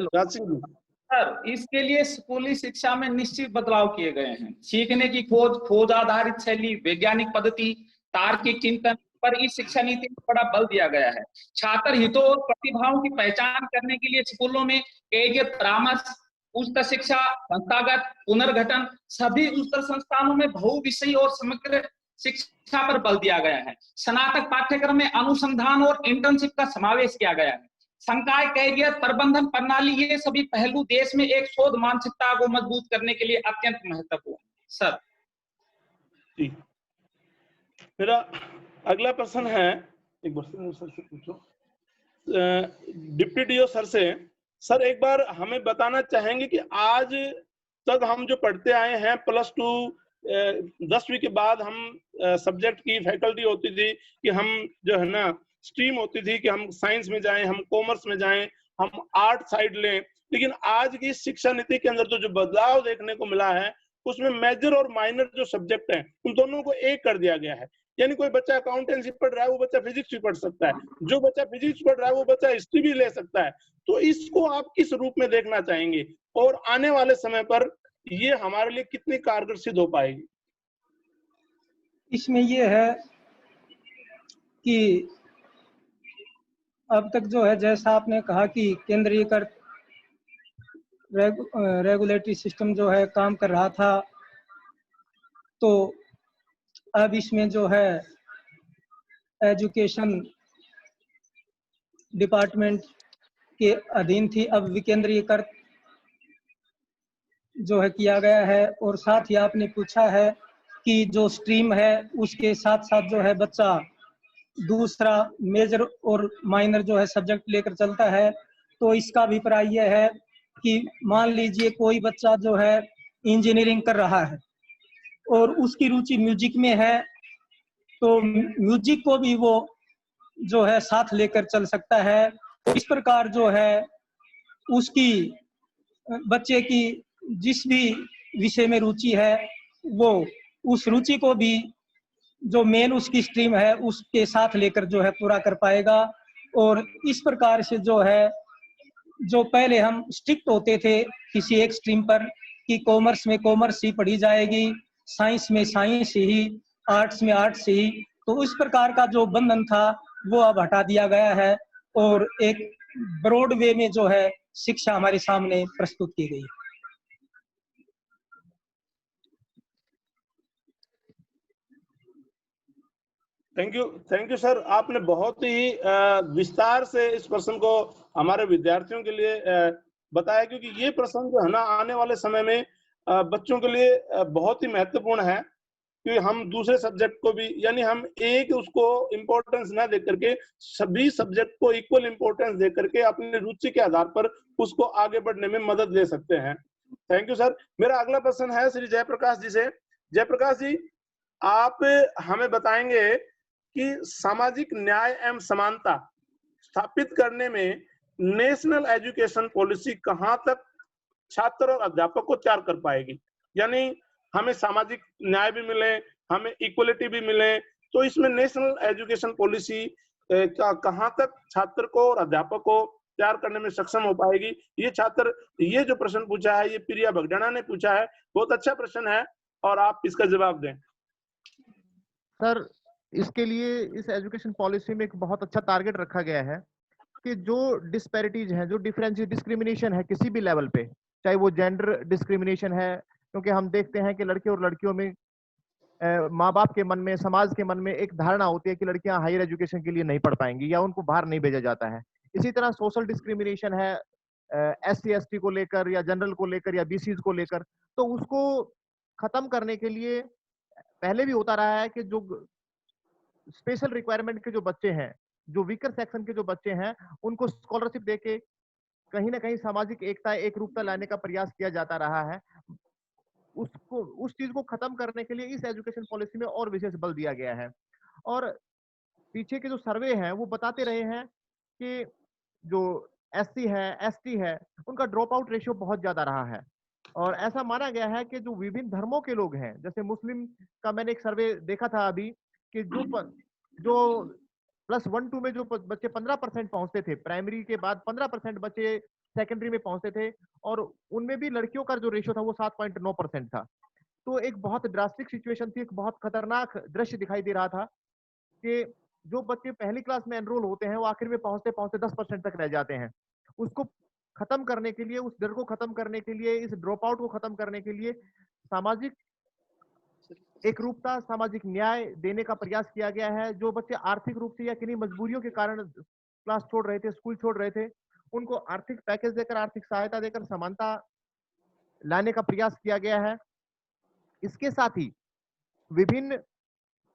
राज सिंह जी। सर, इसके लिए स्कूली शिक्षा में निश्चित बदलाव किए गए हैं। सीखने की खोज आधारित शैली, वैज्ञानिक पद्धति, तार्किक चिंतन पर इस शिक्षा नीति में बड़ा बल दिया गया है। छात्र हितों और प्रतिभाओं की पहचान करने के लिए स्कूलों में कैरियर परामर्श, उच्च शिक्षा, संस्थागत पुनर्गठन, सभी उच्च संस्थानों में बहुविषयी और समग्र शिक्षा पर बल दिया गया है। स्नातक पाठ्यक्रम में अनुसंधान और इंटर्नशिप का समावेश किया गया है। संकाय कैरियर प्रबंधन प्रणाली, ये सभी पहलू देश में एक शोध मानसिकता को मजबूत करने के लिए अत्यंत महत्वपूर्ण सर। जी, मेरा अगला प्रश्न है, एक बार सर से पूछो, डिप्टी डीओ सर से। सर, एक बार हमें बताना चाहेंगे कि आज तक हम जो पढ़ते आए हैं +2 10वीं के बाद हम सब्जेक्ट की फैकल्टी होती थी कि हम जो है ना स्ट्रीम होती थी कि हम साइंस में जाएं, हम कॉमर्स में जाएं, हम आर्ट साइड लें, लेकिन आज की शिक्षा नीति के अंदर तो जो बदलाव देखने को मिला है उसमें मेजर और माइनर जो सब्जेक्ट हैं उन दोनों को एक कर दिया गया है। यानी कोई बच्चा अकाउंटेंसी पढ़ रहा है वो बच्चा फिजिक्स भी पढ़ सकता है, जो बच्चा फिजिक्स पढ़ रहा है वो बच्चा हिस्ट्री भी ले सकता है। तो इसको आप किस रूप में देखना चाहेंगे और आने वाले समय पर ये हमारे लिए कितनी कारगर सिद्ध हो पाएगी? इसमें ये है कि अब तक जो है, जैसा आपने कहा कि केंद्रीयकृत रेगुलेटरी सिस्टम जो है काम कर रहा था, तो अब इसमें जो है एजुकेशन डिपार्टमेंट के अधीन थी, अब विकेंद्रीकृत जो है किया गया है। और साथ ही आपने पूछा है कि जो स्ट्रीम है उसके साथ साथ जो है बच्चा दूसरा मेजर और माइनर जो है सब्जेक्ट लेकर चलता है। तो इसका अभिप्राय यह है कि मान लीजिए कोई बच्चा जो है इंजीनियरिंग कर रहा है और उसकी रुचि म्यूजिक में है, तो म्यूजिक को भी वो जो है साथ लेकर चल सकता है। इस प्रकार जो है उसकी बच्चे की जिस भी विषय में रुचि है वो उस रुचि को भी जो मेन उसकी स्ट्रीम है उसके साथ लेकर जो है पूरा कर पाएगा। और इस प्रकार से जो है, जो पहले हम स्ट्रिक्ट होते थे किसी एक स्ट्रीम पर कि कॉमर्स में कॉमर्स ही पढ़ी जाएगी, साइंस में साइंस ही, आर्ट्स में आर्ट्स ही, तो इस प्रकार का जो बंधन था वो अब हटा दिया गया है और एक ब्रॉड वे में जो है शिक्षा हमारे सामने प्रस्तुत की गई है। Thank you sir. आपने बहुत ही विस्तार से इस प्रश्न को हमारे विद्यार्थियों के लिए बताया, क्योंकि ये प्रश्न जो है ना आने वाले समय में बच्चों के लिए बहुत ही महत्वपूर्ण है। कि हम दूसरे सब्जेक्ट को भी, यानी हम एक उसको इम्पोर्टेंस ना दे करके सभी सब्जेक्ट को इक्वल इम्पोर्टेंस दे करके अपनी रुचि के आधार पर उसको आगे बढ़ने में मदद ले सकते हैं। Thank you sir. मेरा अगला प्रश्न है श्री जयप्रकाश जी से। जयप्रकाश जी, आप हमें बताएंगे कि सामाजिक न्याय एवं समानता स्थापित करने में नेशनल एजुकेशन पॉलिसी कहां तक छात्र और अध्यापक को तैयार कर पाएगी? यानी हमें सामाजिक न्याय भी मिले, हमें इक्वलिटी भी मिले, तो इसमें नेशनल एजुकेशन पॉलिसी का कहां तक छात्र को और अध्यापक को तैयार करने में सक्षम हो पाएगी? ये जो प्रश्न पूछा है, ये प्रिया भगडाना ने पूछा है। बहुत अच्छा प्रश्न है और आप इसका जवाब दें। सर, इसके लिए इस एजुकेशन पॉलिसी में एक बहुत अच्छा टारगेट रखा गया है कि जो डिस्पैरिटीज हैं, जो डिस्क्रिमिनेशन है किसी भी लेवल पे, चाहे वो जेंडर डिस्क्रिमिनेशन है, क्योंकि हम देखते हैं कि लड़के और लड़कियों में माँ बाप के मन में, समाज के मन में एक धारणा होती है कि लड़कियां हायर एजुकेशन के लिए नहीं पढ़ पाएंगी या उनको बाहर नहीं भेजा जाता है। इसी तरह सोशल डिस्क्रिमिनेशन है SC ST को लेकर या जनरल को लेकर या BCs को लेकर, तो उसको खत्म करने के लिए पहले भी होता रहा है कि जो स्पेशल रिक्वायरमेंट के जो बच्चे हैं, जो वीकर सेक्शन के जो बच्चे हैं, उनको स्कॉलरशिप देके कहीं ना कहीं सामाजिक एकता, एक रूपता लाने का प्रयास किया जाता रहा है। उस चीज को खत्म करने के लिए इस एजुकेशन पॉलिसी में और विशेष बल दिया गया है। और पीछे के जो सर्वे हैं वो बताते रहे हैं कि जो एससी है, एसटी है, उनका ड्रॉप आउट रेशियो बहुत ज्यादा रहा है। और ऐसा माना गया है कि जो विभिन्न धर्मों के लोग हैं, जैसे मुस्लिम का मैंने एक सर्वे देखा था अभी कि जो +1-2 में जो बच्चे 15% पहुंचते थे, प्राइमरी के बाद 15% बच्चे सेकेंडरी में पहुंचते थे, और उनमें भी लड़कियों का जो रेशियो था वो 7.9% था। तो एक बहुत ड्रास्टिक सिचुएशन थी, एक बहुत खतरनाक दृश्य दिखाई दे रहा था कि जो बच्चे पहली क्लास में एनरोल होते हैं वो आखिर में पहुंचते पहुंचते 10% तक रह जाते हैं। उसको खत्म करने के लिए, उस डर को खत्म करने के लिए, इस ड्रॉप आउट को खत्म करने के लिए सामाजिक एकरूपता, सामाजिक न्याय देने का प्रयास किया गया है। जो बच्चे आर्थिक रूप से या किन्हीं मजबूरियों के कारण क्लास छोड़ रहे थे, स्कूल छोड़ रहे थे, उनको आर्थिक पैकेज देकर, आर्थिक सहायता देकर समानता लाने का प्रयास किया गया है। इसके साथ ही विभिन्न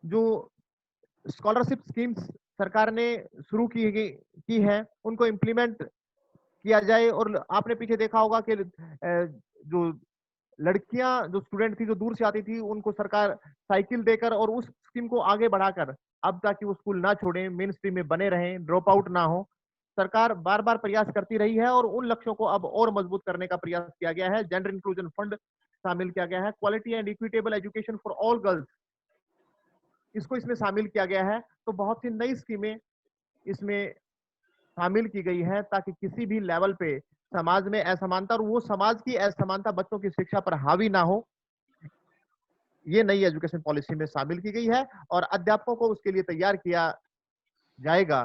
जो स्कॉलरशिप स्कीम्स सरकार ने शुरू की है, उनको इम्प्लीमेंट किया जाए। और आपने पीछे देखा होगा कि जो लड़कियां, जो स्टूडेंट थी, जो दूर से आती थी, उनको सरकार साइकिल देकर और उस स्कीम को आगे बढ़ाकर अब ताकि वो स्कूल ना छोड़ें, मेन स्ट्रीम में बने रहें, ड्रॉप आउट ना हो, सरकार बार बार प्रयास करती रही है। और उन लक्ष्यों को अब और मजबूत करने का प्रयास किया गया है। जेंडर इंक्लूजन फंड शामिल किया गया है, quality and equitable education for all girls, इसको इसमें शामिल किया गया है। तो बहुत सी नई स्कीमें इसमें शामिल की गई है ताकि किसी भी लेवल पे समाज में असमानता, और वो समाज की असमानता बच्चों की शिक्षा पर हावी ना हो, ये नई एजुकेशन पॉलिसी में शामिल की गई है। और अध्यापकों को उसके लिए तैयार किया जाएगा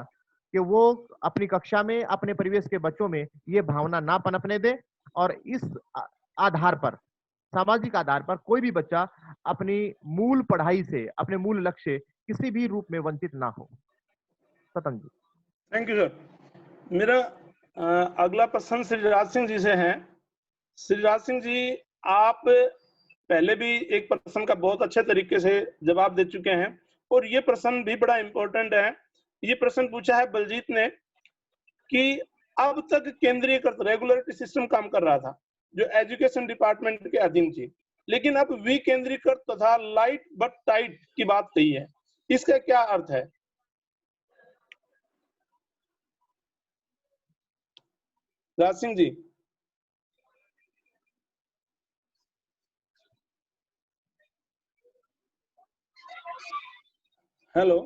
कि वो अपनी कक्षा में, अपने परिवेश के बच्चों में ये भावना ना पनपने दे, और इस आधार पर, सामाजिक आधार पर कोई भी बच्चा अपनी मूल पढ़ाई से, अपने मूल लक्ष्य किसी भी रूप में वंचित ना हो। Satan ji. Thank you sir. मेरा अगला प्रश्न श्री राज सिंह जी से है। श्री राज सिंह जी, आप पहले भी एक प्रश्न का बहुत अच्छे तरीके से जवाब दे चुके हैं, और ये प्रश्न भी बड़ा इंपॉर्टेंट है। ये प्रश्न पूछा है बलजीत ने कि अब तक केंद्रीयकृत रेगुलेटरी सिस्टम काम कर रहा था जो एजुकेशन डिपार्टमेंट के अधीन थी, लेकिन अब विकेंद्रीकृत तथा लाइट बट टाइट की बात कही है, इसका क्या अर्थ है? राज सिंह जी। हेलो,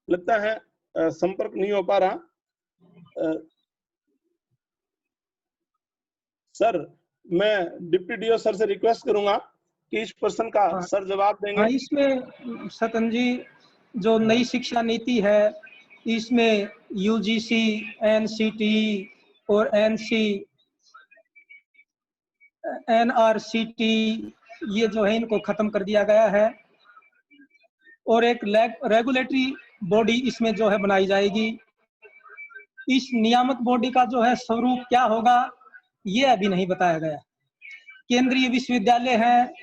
लगता है संपर्क नहीं हो पा रहा। सर, मैं डिप्टी डीओ सर से रिक्वेस्ट करूंगा कि इस प्रश्न का सर जवाब देंगे। हाँ, इसमें सतन जी, जो नई शिक्षा नीति है, इसमें यूजीसी, एनसीटी और एनआरसीटी, ये जो है इनको खत्म कर दिया गया है, और एक रेगुलेटरी बॉडी इसमें जो है बनाई जाएगी। इस नियामक बॉडी का जो है स्वरूप क्या होगा ये अभी नहीं बताया गया। केंद्रीय विश्वविद्यालय हैं,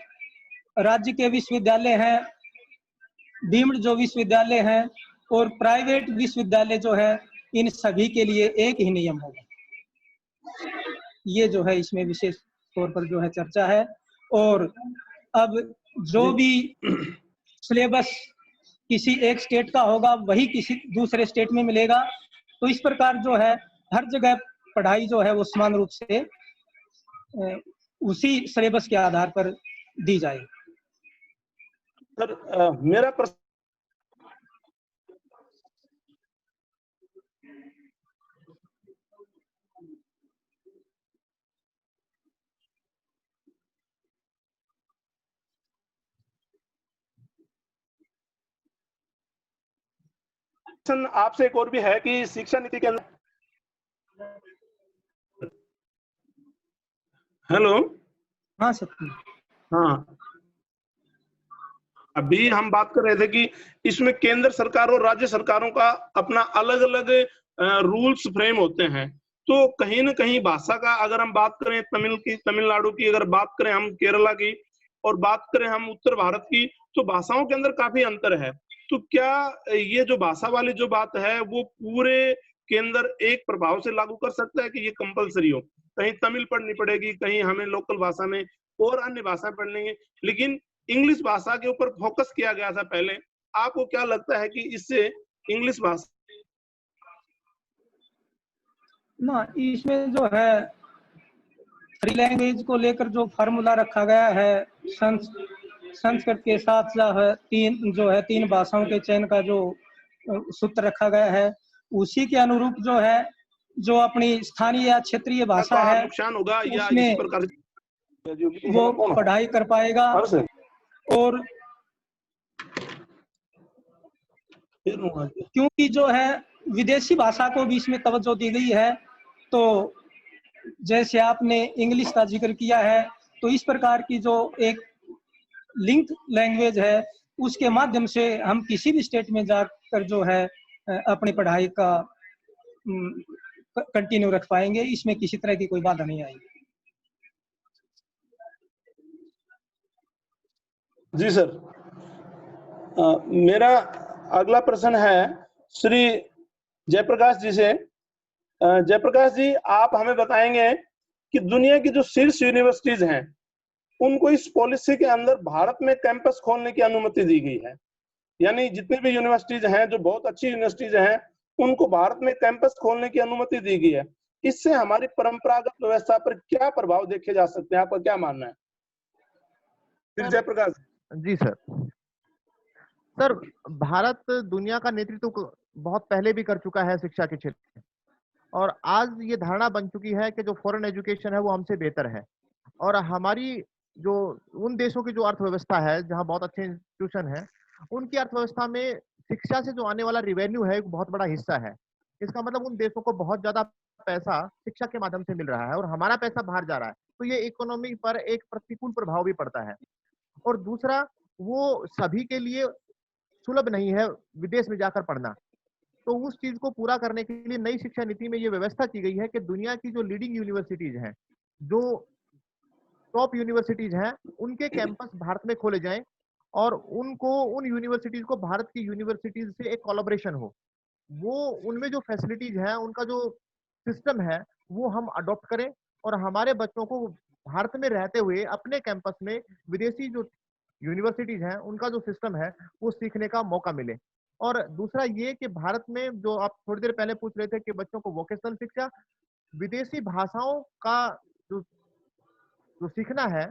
राज्य के विश्वविद्यालय हैं, डीम्ड जो विश्वविद्यालय हैं, और प्राइवेट विश्वविद्यालय जो है, इन सभी के लिए एक ही नियम होगा। ये जो है इसमें विशेष तौर पर जो है चर्चा है। और अब जो भी सिलेबस किसी एक स्टेट का होगा वही किसी दूसरे स्टेट में मिलेगा। तो इस प्रकार जो है हर जगह पढ़ाई जो है वो समान रूप से उसी सिलेबस के आधार पर दी जाएगी। सर, मेरा प्रश्न आपसे एक और भी है कि शिक्षा नीति के अंदर, हेलो, हाँ सर। हाँ, अभी हम बात कर रहे थे कि इसमें केंद्र सरकार और राज्य सरकारों का अपना अलग अलग रूल्स फ्रेम होते हैं। तो कहीं ना कहीं भाषा का अगर हम बात करें, तमिलनाडु की अगर बात करें, हम केरला की, और बात करें हम उत्तर भारत की, तो भाषाओं के अंदर काफी अंतर है। तो क्या ये जो भाषा वाली जो बात है वो पूरे केंद्र एक प्रभाव से लागू कर सकता है कि ये कंपलसरी हो? कहीं तमिल पढ़नी पड़ेगी, कहीं हमें लोकल भाषा में और अन्य भाषा पढ़नी है, लेकिन इंग्लिश भाषा के ऊपर फोकस किया गया था पहले। आपको क्या लगता है कि इससे इंग्लिश भाषा ना, इसमें जो है फ्री लैंग्वेज को लेकर जो फार्मूला रखा गया है, संस्कृत के साथ जो है तीन भाषाओं के चयन का जो सूत्र रखा गया है, उसी के अनुरूप जो है, जो अपनी स्थानीय या क्षेत्रीय भाषा का है नुकसान होगा या इस उसमें प्रकार वो पढ़ाई कर पाएगा। और क्योंकि जो है विदेशी भाषा को भी इसमें तवज्जो दी गई है, तो जैसे आपने इंग्लिश का जिक्र किया है, तो इस प्रकार की जो एक लिंक लैंग्वेज है, उसके माध्यम से हम किसी भी स्टेट में जाकर जो है अपनी पढ़ाई का कंटिन्यू रख पाएंगे। इसमें किसी तरह की कोई बाधा नहीं आएगी। जी सर, मेरा अगला प्रश्न है श्री जयप्रकाश जी से। जयप्रकाश जी, आप हमें बताएंगे कि दुनिया की जो शीर्ष यूनिवर्सिटीज हैं, उनको इस पॉलिसी के अंदर भारत में कैंपस खोलने की अनुमति दी गई है। यानी जितने भी यूनिवर्सिटीज हैं, जो बहुत अच्छी यूनिवर्सिटीज हैं, उनको भारत में कैंपस खोलने की अनुमति दी गई है। इससे हमारी परंपरागत व्यवस्था पर क्या प्रभाव देखे जा सकते हैं? आपका क्या मानना है श्री जयप्रकाश? जी सर, भारत दुनिया का नेतृत्व बहुत पहले भी कर चुका है शिक्षा के क्षेत्र में, और आज ये धारणा बन चुकी है कि जो फॉरेन एजुकेशन है वो हमसे बेहतर है। और हमारी जो उन देशों की जो अर्थव्यवस्था है जहाँ बहुत अच्छे इंस्टीट्यूशन है, उनकी अर्थव्यवस्था में शिक्षा से जो आने वाला रिवेन्यू है एक बहुत बड़ा हिस्सा है। इसका मतलब उन देशों को बहुत ज्यादा पैसा शिक्षा के माध्यम से मिल रहा है और हमारा पैसा बाहर जा रहा है, तो ये इकोनॉमी पर एक प्रतिकूल प्रभाव भी पड़ता है। और दूसरा, वो सभी के लिए सुलभ नहीं है विदेश में जाकर पढ़ना। तो उस चीज को पूरा करने के लिए नई शिक्षा नीति में ये व्यवस्था की गई है कि दुनिया की जो लीडिंग यूनिवर्सिटीज हैं, जो टॉप यूनिवर्सिटीज हैं, उनके कैंपस भारत में खोले जाएं और उन यूनिवर्सिटीज को भारत की यूनिवर्सिटीज से एक कोलैबोरेशन हो। वो उनमें जो फैसिलिटीज हैं, उनका जो सिस्टम है, वो हम अडॉप्ट करें और हमारे बच्चों को भारत में रहते हुए अपने कैंपस में विदेशी जो यूनिवर्सिटीज हैं उनका जो सिस्टम है वो सीखने का मौका मिले। और दूसरा ये कि भारत में जो आप थोड़ी देर पहले पूछ रहे थे कि बच्चों को वोकेशनल शिक्षा, विदेशी भाषाओं का जो सीखना है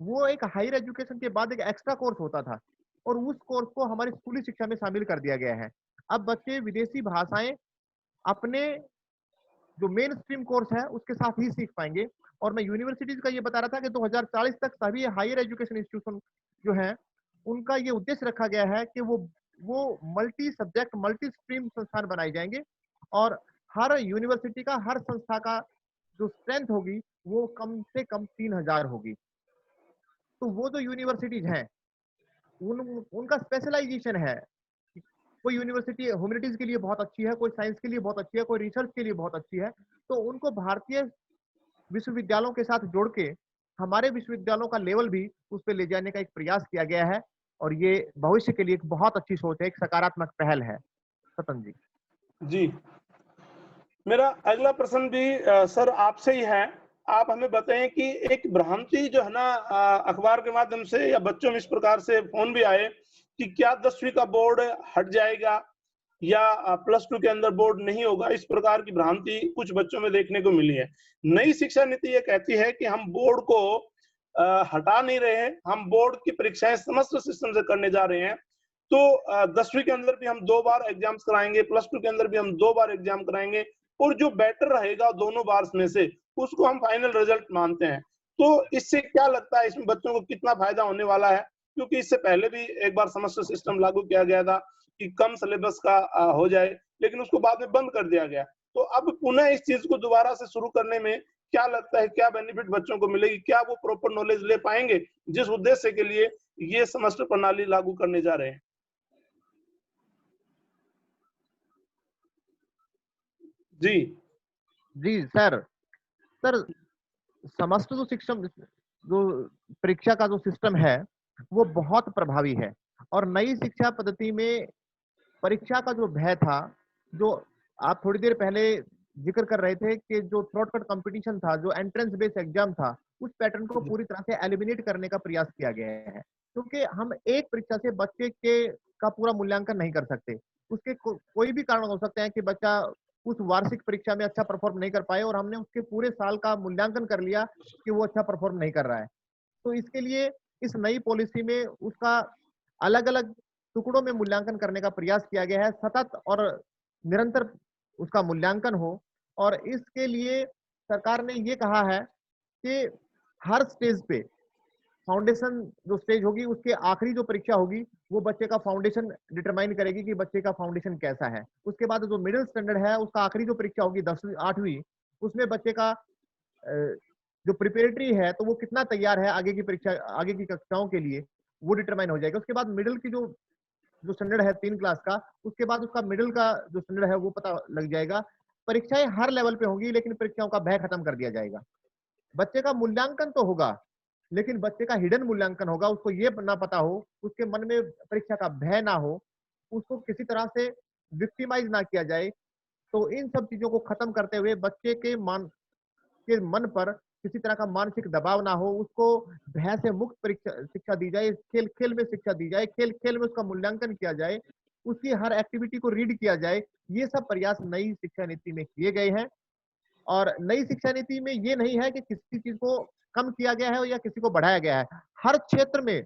वो एक हायर एजुकेशन के बाद एक एक्स्ट्रा कोर्स होता था, और उस कोर्स को हमारी स्कूली शिक्षा में शामिल कर दिया गया है। अब बच्चे विदेशी भाषाएं अपने जो मेन स्ट्रीम कोर्स है उसके साथ ही सीख पाएंगे। और मैं यूनिवर्सिटीज का ये बता रहा था कि 2040 तक सभी हायर एजुकेशन इंस्टीट्यूशन जो है उनका ये उद्देश्य रखा गया है कि वो मल्टी सब्जेक्ट मल्टी स्ट्रीम संस्थान बनाए जाएंगे, और हर यूनिवर्सिटी का, हर संस्था का जो स्ट्रेंथ होगी वो कम से कम 3000 होगी। तो वो जो यूनिवर्सिटीज हैं उनका स्पेशलाइजेशन है। कोई यूनिवर्सिटी ह्यूमैनिटीज के लिए बहुत अच्छी है, कोई साइंस के लिए बहुत अच्छी है, कोई रिसर्च के लिए बहुत अच्छी है, तो उनको भारतीय विश्वविद्यालयों के साथ जोड़ के हमारे विश्वविद्यालयों का लेवल भी उस पर ले जाने का एक प्रयास किया गया है, और ये भविष्य के लिए एक बहुत अच्छी सोच है, एक सकारात्मक पहल है। सतन जी। जी, मेरा अगला प्रश्न भी सर आपसे ही है। आप हमें बताएं कि एक भ्रांति जो है ना, अखबार के माध्यम से या बच्चों में इस प्रकार से फोन भी आए कि क्या 10वीं का बोर्ड हट जाएगा या +2 के अंदर बोर्ड नहीं होगा। इस प्रकार की भ्रांति कुछ बच्चों में देखने को मिली है। नई शिक्षा नीति ये कहती है कि हम बोर्ड को हटा नहीं रहे हैं, हम बोर्ड की परीक्षाएं समस्त सिस्टम से करने जा रहे हैं। तो 10वीं के अंदर भी हम 2 बार एग्जाम्स कराएंगे, +2 के अंदर भी हम 2 बार एग्जाम कराएंगे, और जो बेटर रहेगा दोनों बार में से उसको हम फाइनल रिजल्ट मानते हैं। तो इससे क्या लगता है, इसमें बच्चों को कितना फायदा होने वाला है? क्योंकि इससे पहले भी एक बार समस्त सिस्टम लागू किया गया था कि कम सिलेबस का हो जाए, लेकिन उसको बाद में बंद कर दिया गया। तो अब पुनः इस चीज को दोबारा से शुरू करने में क्या लगता है, क्या बेनिफिट बच्चों को मिलेगी? क्या वो प्रॉपर नॉलेज ले पाएंगे जिस उद्देश्य के लिए ये सेमेस्टर प्रणाली लागू करने जा रहे हैं? जी सर, समस्त जो शिक्षण जो परीक्षा का जो सिस्टम है वो बहुत प्रभावी है, और नई शिक्षा पद्धति में परीक्षा का जो भय था, जो आप थोड़ी देर पहले जिक्र कर रहे थे कि जो थ्रोट कट कंपटीशन था, जो एंट्रेंस बेस्ड एग्जाम था, उस पैटर्न को पूरी तरह से एलिमिनेट करने का प्रयास किया गया है, क्योंकि हम एक परीक्षा से बच्चे के का पूरा मूल्यांकन नहीं कर सकते। उसके कोई भी कारण हो सकते हैं कि बच्चा उस वार्षिक परीक्षा में अच्छा परफॉर्म नहीं कर पाए और हमने उसके पूरे साल का मूल्यांकन कर लिया कि वो अच्छा परफॉर्म नहीं कर रहा है। तो इसके लिए इस नई पॉलिसी में उसका अलग अलग टुकड़ों में मूल्यांकन करने का प्रयास किया गया है, सतत और निरंतर उसका मूल्यांकन हो। और इसके लिए सरकार ने ये कहा है कि हर स्टेज पे फाउंडेशन जो स्टेज होगी, उसके आखिरी जो परीक्षा होगी वो बच्चे का फाउंडेशन डिटरमाइन करेगी कि बच्चे का फाउंडेशन कैसा है। उसके बाद जो मिडिल स्टैंडर्ड है, उसका आखिरी जो परीक्षा होगी 10वीं 8वीं, उसमें बच्चे का जो प्रिपरेटरी है तो वो कितना तैयार है आगे की परीक्षा, आगे की कक्षाओं के लिए, वो डिटरमाइन हो जाएगा। उसके बाद मिडिल की जो स्टैंडर्ड है 3 क्लास का, उसके बाद उसका मिडिल का जो स्टैंडर्ड है वो पता लग जाएगा। परीक्षाएं हर लेवल पे होंगी, लेकिन परीक्षाओं का भय खत्म कर दिया जाएगा। बच्चे का मूल्यांकन तो होगा, लेकिन बच्चे का हिडन मूल्यांकन होगा। उसको ये ना पता हो, उसके मन में परीक्षा का भय ना हो, उसको किसी तरह से विक्टिमाइज ना किया जाए। तो इन सब चीजों को खत्म करते हुए बच्चे के मन पर किसी तरह का मानसिक दबाव ना हो, उसको भय से मुक्त परीक्षा शिक्षा दी जाए, खेल खेल में शिक्षा दी जाए, खेल खेल में उसका मूल्यांकन किया जाए, उसकी हर एक्टिविटी को रीड किया जाए। ये सब प्रयास नई शिक्षा नीति में किए गए हैं। और नई शिक्षा नीति में ये नहीं है कि किसी चीज को कम किया गया है या किसी को बढ़ाया गया है। हर क्षेत्र में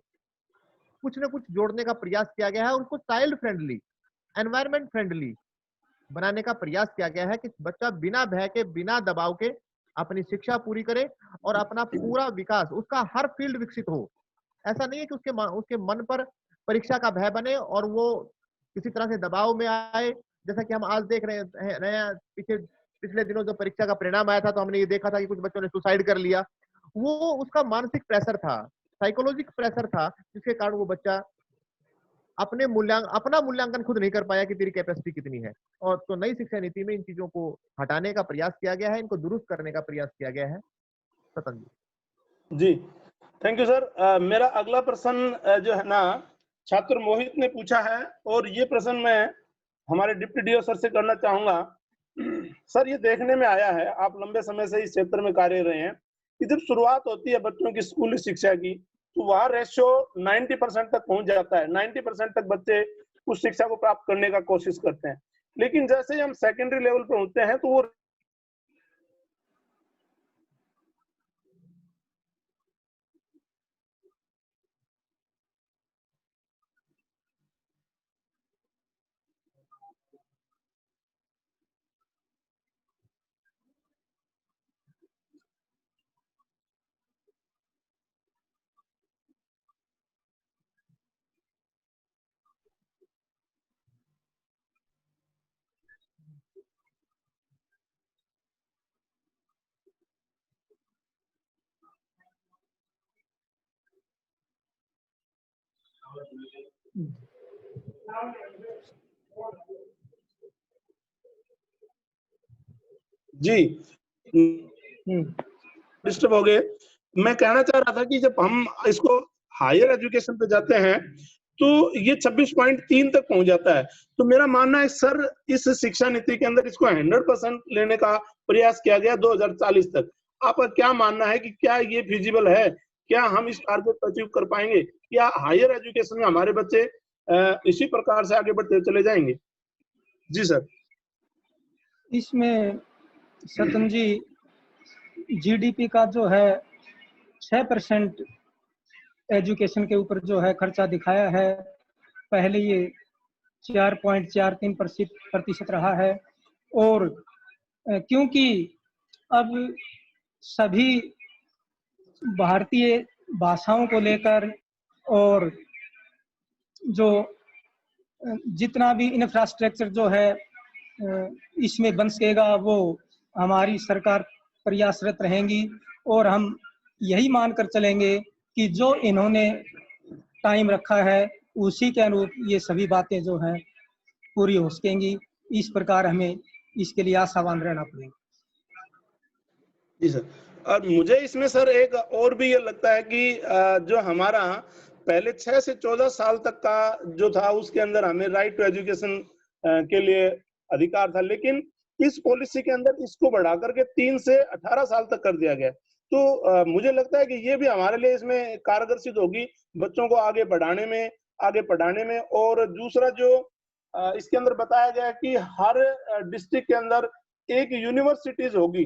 कुछ न कुछ जोड़ने का प्रयास किया गया है और उसको चाइल्ड फ्रेंडली, एनवायरमेंट फ्रेंडली बनाने का प्रयास किया गया है कि बच्चा बिना भय के, बिना दबाव के अपनी शिक्षा पूरी करे और अपना पूरा विकास, उसका हर फील्ड विकसित हो। ऐसा नहीं है कि उसके मन पर परीक्षा का भय बने और वो किसी तरह से दबाव में आए। जैसा कि हम आज देख रहे हैं, पिछले दिनों जो परीक्षा का परिणाम आया था तो हमने ये देखा था कि कुछ बच्चों ने सुसाइड कर लिया। वो उसका मानसिक प्रेशर था, साइकोलॉजिक प्रेशर था, जिसके कारण वो बच्चा अपना मूल्यांकन खुद नहीं कर पाया कि तेरी कैपेसिटी कितनी है। और तो नई शिक्षा नीति में इन चीजों को हटाने का प्रयास किया गया है, इनको दुरुस्त करने का प्रयास किया गया है। सतन जी, थैंक यू सर। मेरा अगला प्रश्न जो है ना, छात्र मोहित ने पूछा है और ये प्रश्न मैं हमारे डिप्टी डीओ सर से करना चाहूंगा। सर, ये देखने में आया है, आप लंबे समय से इस क्षेत्र में कार्य रहे हैं, कि जब शुरुआत होती है बच्चों की स्कूली शिक्षा की, तो वहाँ रेशियो 90% तक पहुंच जाता है। 90% तक बच्चे उस शिक्षा को प्राप्त करने का कोशिश करते हैं, लेकिन जैसे ही हम सेकेंडरी लेवल पे होते हैं तो वो जी डिस्टर्ब हो गए। मैं कहना चाह रहा था कि जब हम इसको हायर एजुकेशन पे जाते हैं तो ये 26.3 तक पहुंच जाता है। तो मेरा मानना है सर, इस शिक्षा नीति के अंदर इसको 100% लेने का प्रयास किया गया 2040 तक। आपका क्या मानना है कि क्या ये फिजिबल है? क्या हम इस टारगेट को अचीव कर पाएंगे? क्या हायर एजुकेशन में हमारे बच्चे इसी प्रकार से आगे बढ़ते चले जाएंगे? जी सर। इसमें सतन जी, जीडीपी का जो है 6% एजुकेशन के ऊपर जो है खर्चा दिखाया है। पहले ये 4.43% रहा है। और क्योंकि अब सभी भारतीय भाषाओं को लेकर और जो जितना भी इंफ्रास्ट्रक्चर जो है इसमें बन सकेगा, वो हमारी सरकार प्रयासरत रहेंगी। और हम यही मानकर चलेंगे कि जो इन्होंने टाइम रखा है उसी के अनुरूप ये सभी बातें जो हैं पूरी हो सकेंगी। इस प्रकार हमें इसके लिए आशावान रहना पड़ेगा। जी सर। और मुझे इसमें सर एक और भी ये लगता है कि जो हमारा पहले 6 से 14 साल तक का जो था, उसके अंदर हमें राइट टू एजुकेशन के लिए अधिकार था, लेकिन इस पॉलिसी के अंदर इसको बढ़ा करके 3 से 18 साल तक कर दिया गया। तो मुझे लगता है कि ये भी हमारे लिए इसमें कारगर सिद्ध होगी बच्चों को आगे बढ़ाने में, आगे पढ़ाने में। और दूसरा जो इसके अंदर बताया गया कि हर डिस्ट्रिक्ट के अंदर एक यूनिवर्सिटीज होगी,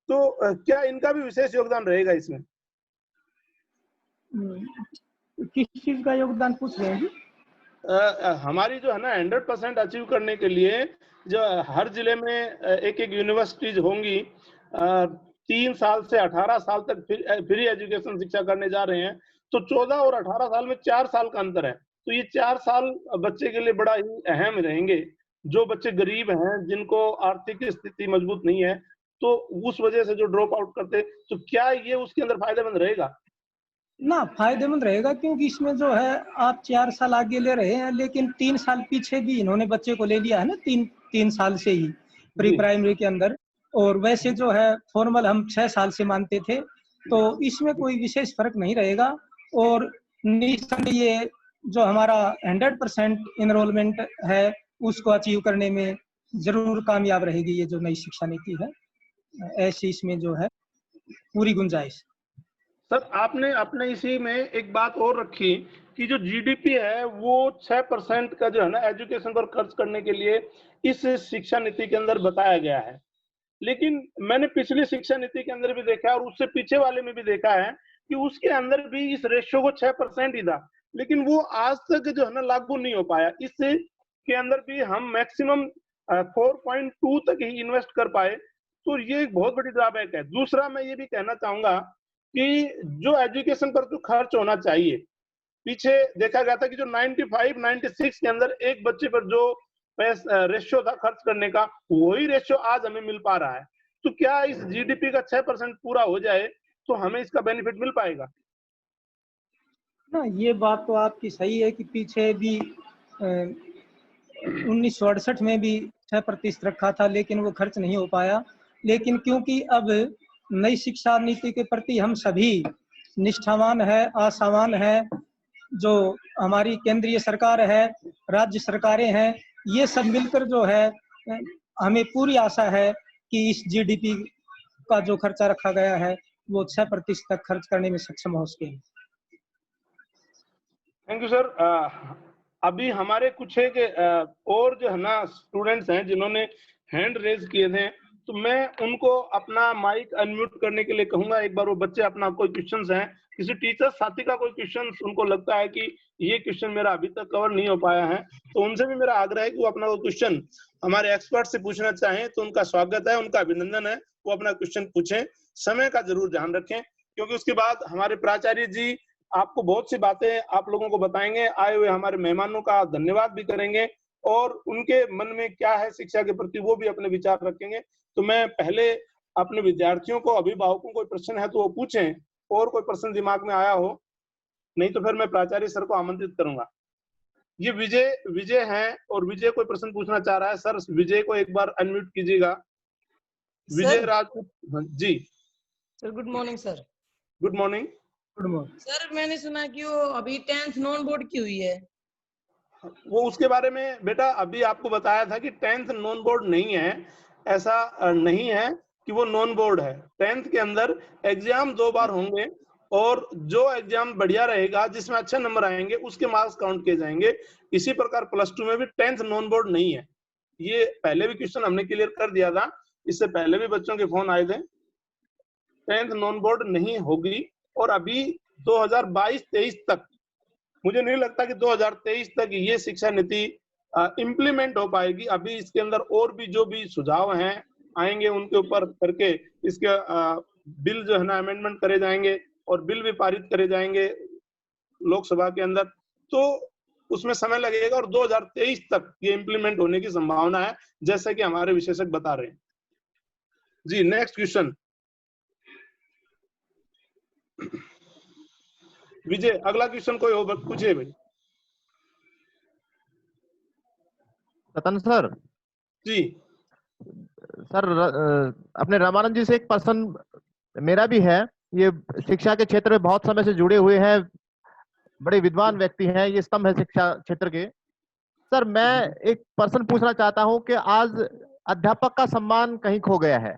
तो क्या इनका भी विशेष योगदान रहेगा इसमें? किस चीज का योगदान पूछ रहे हैं जी? हमारी जो है ना 100% अचीव करने के लिए जो हर जिले में एक एक यूनिवर्सिटीज होंगी, 3 साल से 18 साल तक फ्री एजुकेशन शिक्षा करने जा रहे हैं, तो 14 और 18 साल में 4 साल का अंतर है। तो ये 4 साल बच्चे के लिए बड़ा ही अहम रहेंगे। जो बच्चे गरीब हैं, जिनको आर्थिक स्थिति मजबूत नहीं है, तो उस वजह से जो ड्रॉप आउट करते, तो क्या ये उसके अंदर फायदेमंद रहेगा? ना, फायदेमंद रहेगा, क्योंकि इसमें जो है आप 4 साल आगे ले रहे हैं, लेकिन 3 साल पीछे भी इन्होंने बच्चे को ले लिया है ना, 3 साल से ही प्री प्राइमरी के अंदर। और वैसे जो है फॉर्मल हम 6 साल से मानते थे, तो इसमें कोई विशेष फर्क नहीं रहेगा। और निसंदेह ये जो हमारा 100% इनरोलमेंट है उसको अचीव करने में जरूर कामयाब रहेगी ये जो नई शिक्षा नीति है। ऐसी इसमें जो है पूरी गुंजाइश। सर, आपने अपने इसी में एक बात और रखी कि जो जीडीपी है वो 6% का जो है ना एजुकेशन पर खर्च करने के लिए इस शिक्षा नीति के अंदर बताया गया है। लेकिन मैंने पिछली शिक्षा नीति के अंदर भी देखा और उससे पीछे वाले में भी देखा है कि उसके अंदर भी इस रेशियो को 6% ही था, लेकिन वो आज तक जो है ना लागू नहीं हो पाया। इसके अंदर भी हम मैक्सिमम 4.2 तक ही इन्वेस्ट कर पाए, तो ये एक बहुत बड़ी ड्रॉबैक है। दूसरा मैं ये भी कहना चाहूंगा कि जो एजुकेशन पर जो खर्च होना चाहिए, पीछे देखा गया था कि जो 95-96 के अंदर एक बच्चे पर जो रेशियो था खर्च करने का, वही रेशियो आज हमें मिल पा रहा है। तो क्या इस जीडीपी का 6% पूरा हो जाए तो हमें इसका बेनिफिट मिल पाएगा? ना, ये बात तो आपकी सही है कि पीछे भी 1968 में भी 6% रखा था, लेकिन वो खर्च नहीं हो पाया। लेकिन क्योंकि अब नई शिक्षा नीति के प्रति हम सभी निष्ठावान है, आशावान है, जो हमारी केंद्रीय सरकार है, राज्य सरकारें हैं, ये सब मिलकर जो है हमें पूरी आशा है कि इस जीडीपी का जो खर्चा रखा गया है वो 6% तक खर्च करने में सक्षम हो सके। Thank you sir. अभी हमारे कुछ एक और जो है ना स्टूडेंट्स हैं जिन्होंने हैंड रेज किए थे, तो मैं उनको अपना माइक अनम्यूट करने के लिए कहूंगा। एक बार वो बच्चे अपना कोई क्वेश्चंस हैं, किसी टीचर साथी का कोई क्वेश्चन उनको लगता है कि ये क्वेश्चन मेरा अभी तक कवर नहीं हो पाया है, तो उनसे भी मेरा आग्रह है कि वो अपना वो क्वेश्चन हमारे एक्सपर्ट से पूछना चाहें तो उनका स्वागत है, उनका अभिनंदन है। वो अपना क्वेश्चन पूछें, समय का जरूर ध्यान रखें, क्योंकि उसके बाद हमारे प्राचार्य जी आपको बहुत सी बातें आप लोगों को बताएंगे। आए हुए हमारे मेहमानों का धन्यवाद भी करेंगे और उनके मन में क्या है शिक्षा के प्रति वो भी अपने विचार रखेंगे। तो मैं पहले अपने विद्यार्थियों को, अभिभावकों को प्रश्न है तो वो पूछें, और कोई प्रश्न दिमाग में आया हो, नहीं तो फिर मैं प्राचार्य सर को आमंत्रित करूंगा। ये विजय हैं और विजय कोई प्रश्न पूछना चाह रहा है। सर, विजय को एक बार अनम्यूट कीजिएगा। Vijay Rajput ji. Sir good morning sir. Good morning. Good morning sir, मैंने सुना कि वो अभी 10th नॉन बोर्ड की हुई है। वो उसके बारे में बेटा अभी आपको बताया था कि 10th नॉन बोर्ड नहीं है, ऐसा नहीं है कि वो नॉन बोर्ड है। 10th के अंदर एग्जाम 2 बार होंगे और जो एग्जाम बढ़िया रहेगा, जिसमें अच्छे नंबर आएंगे, उसके मार्क्स काउंट किए जाएंगे। इसी प्रकार +2 में भी 10th नॉन बोर्ड नहीं है। ये पहले भी क्वेश्चन हमने क्लियर कर दिया था, इससे पहले भी बच्चों के फोन आए थे। 10th नॉन बोर्ड नहीं होगी और अभी 2022-23 तक, मुझे नहीं लगता कि 2023 तक ये शिक्षा नीति इम्प्लीमेंट हो पाएगी। अभी इसके अंदर और भी जो भी सुझाव हैं आएंगे, उनके ऊपर करके इसके बिल जो है ना अमेंडमेंट करे जाएंगे और बिल भी पारित करे जाएंगे लोकसभा के अंदर, तो उसमें समय लगेगा और 2023 तक ये इम्प्लीमेंट होने की संभावना है, जैसे कि हमारे विशेषज्ञ बता रहे हैं। जी, नेक्स्ट क्वेश्चन। विजय, अगला क्वेश्चन कोई हो पूछे भाई। रतन सर जी सर, अपने रामानंद जी से एक प्रश्न मेरा भी है। ये शिक्षा के क्षेत्र में बहुत समय से जुड़े हुए हैं, बड़े विद्वान व्यक्ति हैं, ये स्तंभ है शिक्षा क्षेत्र के। सर, मैं एक प्रश्न पूछना चाहता हूं कि आज अध्यापक का सम्मान कहीं खो गया है।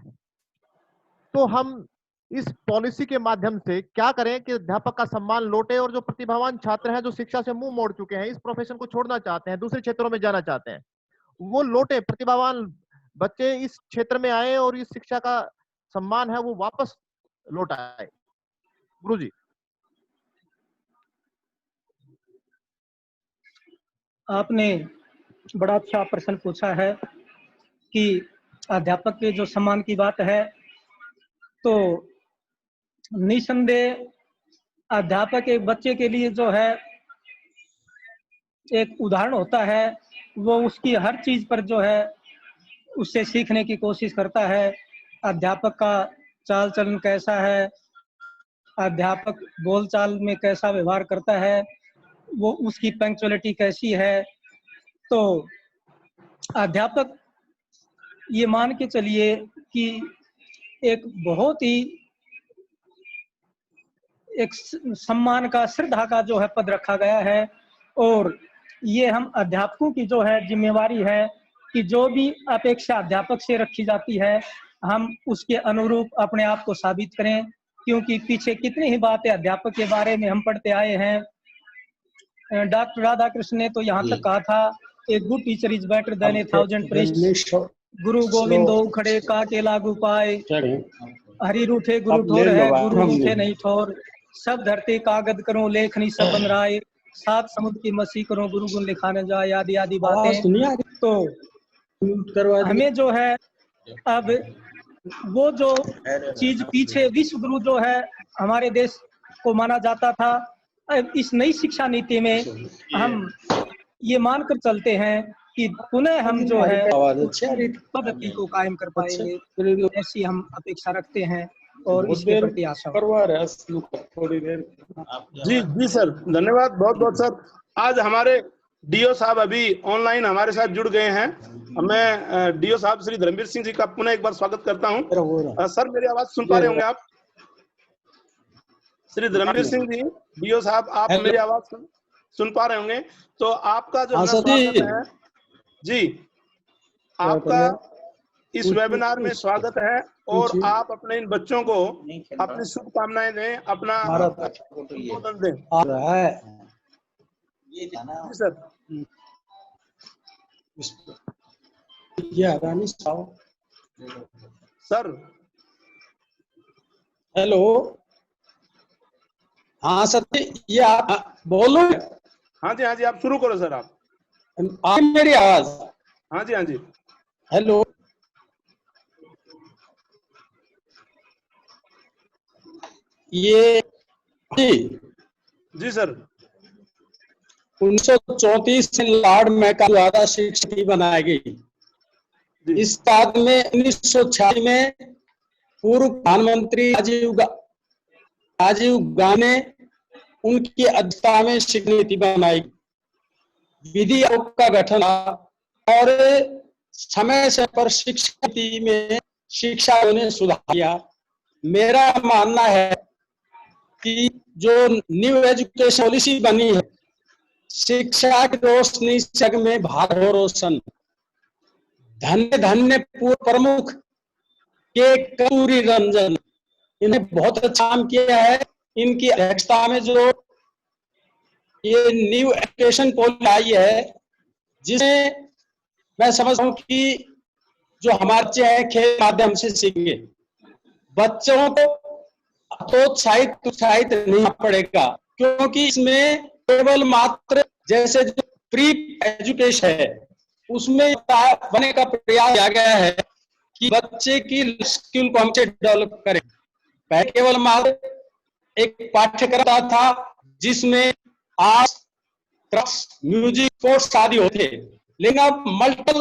तो हम इस पॉलिसी के माध्यम से क्या करें कि अध्यापक का सम्मान लौटे और जो प्रतिभावान छात्र हैं, जो शिक्षा से मुंह मोड़ चुके हैं, इस प्रोफेशन को छोड़ना चाहते हैं, दूसरे क्षेत्रों में जाना चाहते हैं, वो लौटे, प्रतिभावान बच्चे इस क्षेत्र में आए और इस शिक्षा का सम्मान है वो वापस लौट आए। गुरुजी। आपने बड़ा अच्छा प्रश्न पूछा है कि अध्यापक के जो सम्मान की बात है, तो निसंदेह अध्यापक एक बच्चे के लिए जो है एक उदाहरण होता है। वो उसकी हर चीज पर जो है उससे सीखने की कोशिश करता है। अध्यापक का चाल चलन कैसा है, अध्यापक बोलचाल में कैसा व्यवहार करता है, वो उसकी पंक्चुअलिटी कैसी है। तो अध्यापक ये मान के चलिए कि एक बहुत ही एक सम्मान का, श्रद्धा का जो है पद रखा गया है। और ये हम अध्यापकों की जो है जिम्मेवारी है कि जो भी अपेक्षा अध्यापक से रखी जाती है, हम उसके अनुरूप अपने आप को साबित करें। क्योंकि पीछे कितनी ही बातें अध्यापक के बारे में हम पढ़ते आए हैं। डॉक्टर राधाकृष्ण ने तो यहाँ तक कहा था, a good teacher is better than 1000 priest. गुरु गोविंदो खड़े काटे लागू पाए, हरि रूठे गुरु ठोर है, गुरु रूठे नहीं ठोर। सब धरते कागज करो लेखनी सब बन राय, सात समुद्र की मसी करो गुरु गुण लिखाने जाए, आदि आदि बातें। तो हमें जो है अब वो जो चीज पीछे विश्व गुरु जो है हमारे देश को माना जाता था, अब इस नई शिक्षा नीति में हम ये मानकर चलते हैं कि पुनः हम जो है पद्धति को कायम कर पाएंगे, ऐसी हम अपेक्षा रखते हैं और इसके प्रति आशा। जी सर, धन्यवाद बहुत बहुत सर। आज हमारे डीओ साहब अभी ऑनलाइन हमारे साथ जुड़ गए हैं। मैं डीओ साहब श्री धर्मवीर सिंह जी का पुनः एक बार स्वागत करता हूं। सर मेरी आवाज सुन पा रहे होंगे आप? श्री धर्मवीर सिंह जी, डीओ साहब, आप मेरी आवाज सुन पा रहे होंगे? तो आपका जो स्वागत है जी, आपका इस वेबिनार में स्वागत है और आप अपने इन बच्चों को अपनी शुभकामनाएं दें, अपना संबोधन दें। जी सर। सर हेलो, हाँ सर, ये आप बोलो। हाँ जी आप शुरू करो सर। आप मेरी आवाज? हाँ जी। हेलो, ये जी सर। 1934 से लॉर्ड मैकाले द्वारा शिक्षा नीति बनाई गई। इस बाद में 1986 में पूर्व प्रधानमंत्री राजीव गांधी ने उनकी अध्यक्षता में शिक्षा नीति बनाई। विधि आयोग का गठन और समय समय पर शिक्षा नीति में शिक्षा ने सुधार किया। मेरा मानना है कि जो न्यू एजुकेशन पॉलिसी बनी है, शिक्षा की रोशनी जग में भारत हो रोशन। धन्य धन्य पूर्व प्रमुख के कस्तूरी रंजन, इन्हें बहुत अच्छा काम किया है। इनकी अध्यक्षता में जो ये न्यू एजुकेशन पॉलिसी आई है, जिसमें मैं समझता हूँ कि जो हमारे बच्चे हैं खेल माध्यम से सीखेंगे। बच्चों को उत्साहित नहीं पड़ेगा, क्योंकि इसमें केवल मात्र जैसे जो प्री एजुकेशन है उसमें बनने का प्रयास किया गया है कि बच्चे की स्किल को हमसे डेवलप करें। पहले केवल मात्र एक पाठ्यक्रम था जिसमें आर्ट्स, क्राफ्ट, म्यूजिक, स्पोर्ट्स आदि होते, लेकिन अब मल्टीपल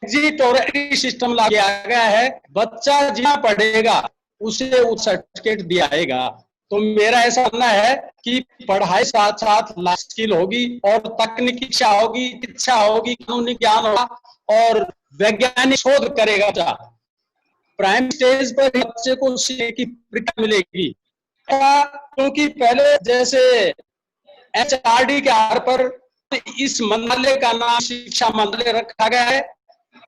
एग्जिट और एंट्री सिस्टम लाया गया है। बच्चा जितना पढ़ेगा उसे सर्टिफिकेट दिया जाएगा। तो मेरा ऐसा मानना है कि पढ़ाई साथ साथ लाइफ स्किल होगी और तकनीकी शिक्षा होगी, शिक्षा होगी, कानूनी ज्ञान होगा और वैज्ञानिक शोध करेगा। प्राइम स्टेज पर बच्चे को सीखने की प्रक्रिया मिलेगी, क्योंकि पहले जैसे HRD के आधार पर इस मंत्रालय का नाम शिक्षा मंत्रालय रखा गया है।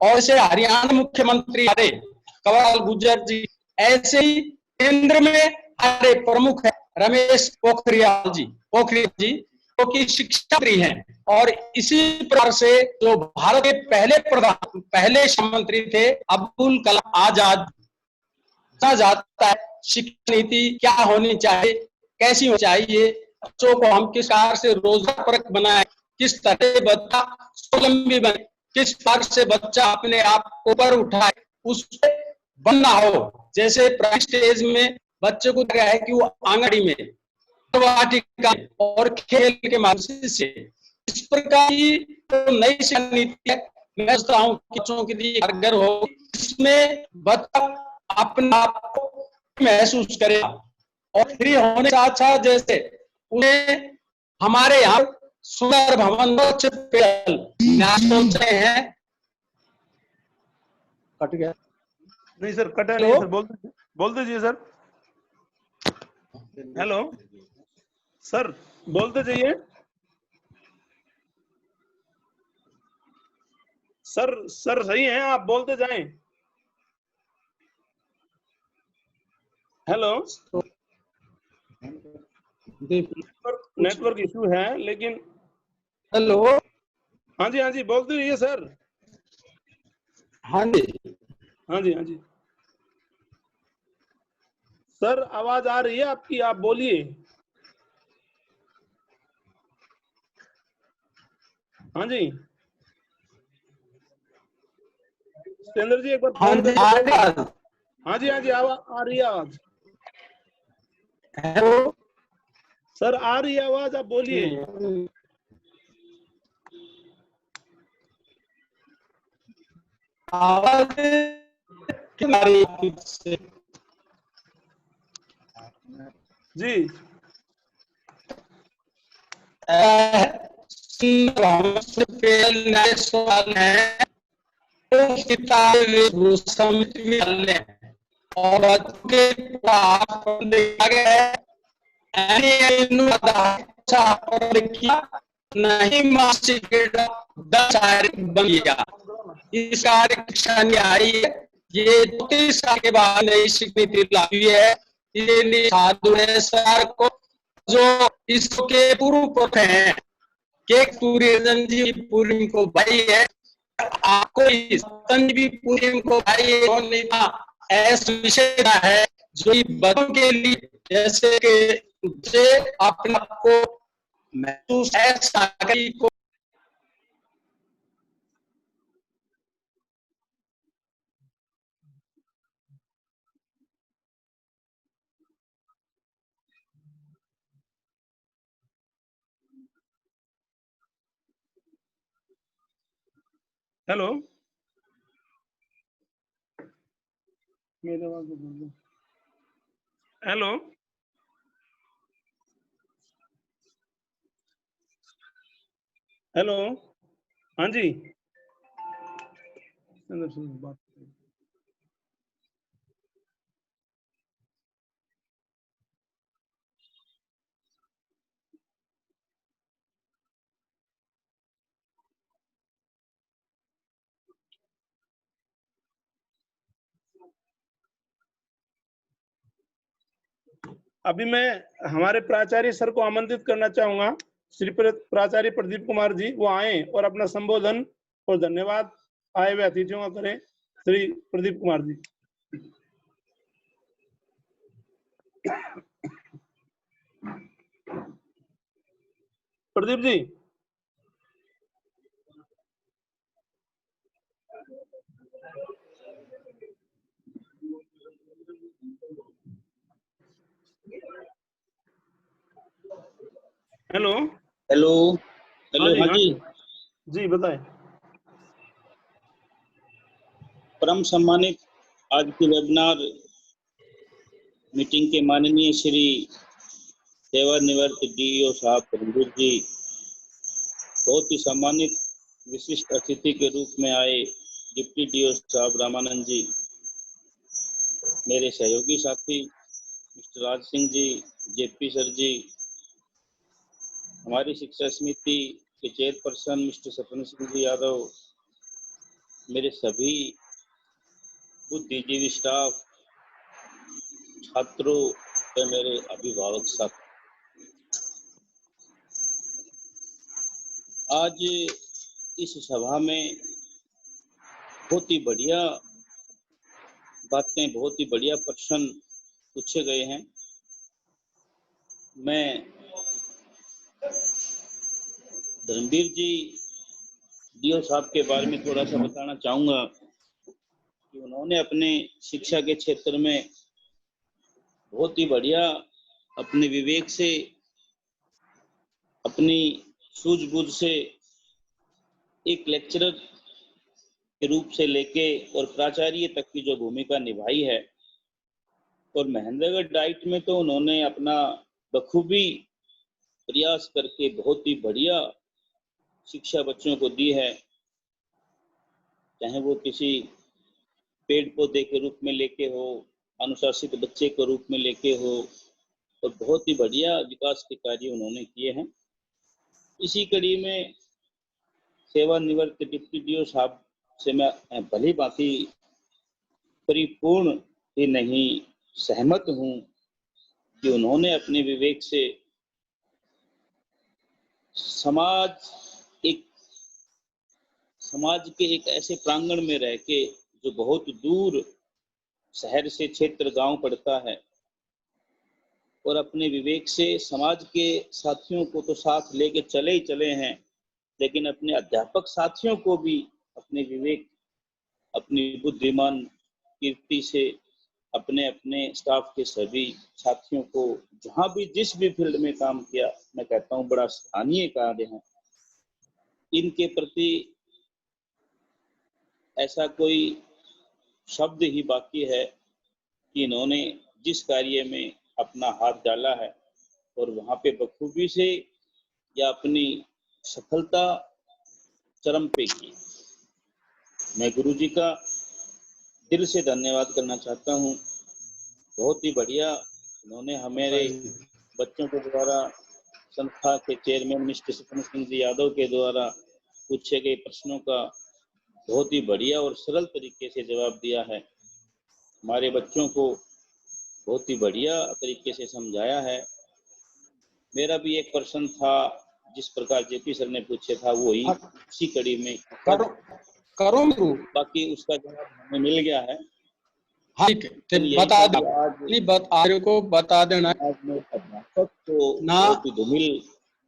और ऐसे हरियाणा मुख्यमंत्री हमारे कंवरपाल गुर्जर जी, ऐसे ही केंद्र में हमारे प्रमुख है रमेश पोखरियाल जी जो कि शिक्षा मंत्री हैं। और इसी प्रकार से जो भारत के पहले शिक्षा मंत्री थे अब्दुल कलाम आजाद, जाता है शिक्षा नीति क्या होनी चाहिए, कैसी होनी चाहिए, बच्चों को हम किस प्रकार से रोजगार परक बनाए, किस तरह से बच्चा स्वावलंबी बने, किस प्रकार से बच्चा अपने आप को ऊपर उठाए, उस पे बनना हो। जैसे प्राइमरी स्टेज में बच्चे को क्या है कि वो आंगनबाड़ी में वाटिका और खेल के माध्यम से इस प्रकार की तो नई शिक्षा नीति है, मैं सोचता हूँ बच्चों के लिए कारगर हो, इसमें बच्चा अपने आप को महसूस करेगा। और फ्री होने के साथ साथ जैसे उन्हें हमारे यहाँ सुंदर भवन सोच रहे हैं, कट गया नहीं सर, कटा नहीं सर, बोल दीजिए सर। हेलो सर, बोलते जाइए सर। सर सही है, आप बोलते जाएं। हेलो, नेटवर्क इशू है लेकिन। हेलो, हाँ जी बोलते रहिए सर। हाँ जी सर, आवाज आ रही है आपकी, आप बोलिए। हाँ जी सतेंद्र जी, एक बार फोन करके बोलिए। हाँ जी आवाज आ रही है, आवाज। हेलो सर आ रही है आवाज, आप बोलिए। आवाज जी नए सवाल है और देखा गया नहीं मासिक बन गया। इस कार्य आई है, ये 30 साल के बाद नई शिक्षा नीति लाई है। ये साधु सर को जो इसके पूर्व पुरुष हैं के टूरिज्म जी पूर्वी को भाई है, आपको भी पूर्वी को भाई नहीं था। ऐसा विषय है जो बच्चों के लिए जैसे कि अपने आप को महसूस ऐसा को हेलो, मेरे आवाज हेलो हेलो। हाँ जी बात। अभी मैं हमारे प्राचार्य सर को आमंत्रित करना चाहूंगा, श्री प्राचार्य प्रदीप कुमार जी, वो आए और अपना संबोधन और धन्यवाद आए हुए अतिथियों का करें। श्री प्रदीप कुमार जी। प्रदीप जी। हेलो हेलो हाँ जी बताएं। परम सम्मानित आज की वेबिनार मीटिंग के माननीय श्री सेवानिवृत्त डीईओ साहब धर्मवीर जी, बहुत ही सम्मानित विशिष्ट अतिथि के रूप में आए डिप्टी डीईओ साहब रामानंद जी, मेरे सहयोगी साथी मिस्टर राज सिंह जी, जेपी सर जी, हमारी शिक्षा समिति के चेयरपर्सन मिस्टर सपन सिंह जी यादव, मेरे सभी बुद्धिजीवी स्टाफ, छात्रों और मेरे अभिभावक साथ, आज इस सभा में बहुत ही बढ़िया बातें, बहुत ही बढ़िया प्रश्न पूछे गए हैं। मैं धर्मवीर जी डीओ साहब के बारे में थोड़ा सा बताना चाहूँगा कि उन्होंने अपने शिक्षा के क्षेत्र में बहुत ही बढ़िया अपने विवेक से, अपनी सूझबूझ से एक लेक्चरर के रूप से लेके और प्राचार्य तक की जो भूमिका निभाई है, और महेंद्रगढ़ डाइट में तो उन्होंने अपना बखूबी प्रयास करके बहुत ही बढ़िया शिक्षा बच्चों को दी है, चाहे वो किसी पेड़ पौधे के रूप में लेके हो, अनुशासित बच्चे के रूप में लेके हो, और बहुत ही बढ़िया विकास के कार्य उन्होंने किए हैं। इसी कड़ी में सेवानिवृत्त डिप्टी डीओ साहब से मैं भली भांति परिपूर्ण ही नहीं सहमत हूं कि उन्होंने अपने विवेक से समाज के एक ऐसे प्रांगण में रह के, जो बहुत दूर शहर से क्षेत्र गांव पड़ता है, और अपने विवेक से समाज के साथियों को तो साथ लेके चले ही चले हैं, लेकिन अपने अध्यापक साथियों को भी अपने विवेक, अपनी बुद्धिमान कीर्ति से अपने अपने स्टाफ के सभी साथियों को जहां भी जिस भी फील्ड में काम किया, मैं कहता हूं बड़ा सराहनीय कार्य है। इनके प्रति ऐसा कोई शब्द ही बाकी है कि इन्होंने जिस कार्य में अपना हाथ डाला है और वहां पे बखूबी से या अपनी सफलता चरम पे की। मैं गुरुजी का दिल से धन्यवाद करना चाहता हूं। बहुत ही बढ़िया उन्होंने हमारे बच्चों के द्वारा संस्था के चेयरमैन मिस्टर सतन सिंह जी यादव के द्वारा पूछे गए प्रश्नों का बहुत ही बढ़िया और सरल तरीके से जवाब दिया है। हमारे बच्चों को बहुत ही बढ़िया तरीके से समझाया है। मेरा भी एक प्रश्न था, जिस प्रकार जेपी सर ने पूछे था, वो ही उसी कड़ी में करो बाकी उसका जवाब हमें मिल गया है। हाँ, बता दो, आज को बता देना। आज में अध्यापक को बहुत ही धूमिल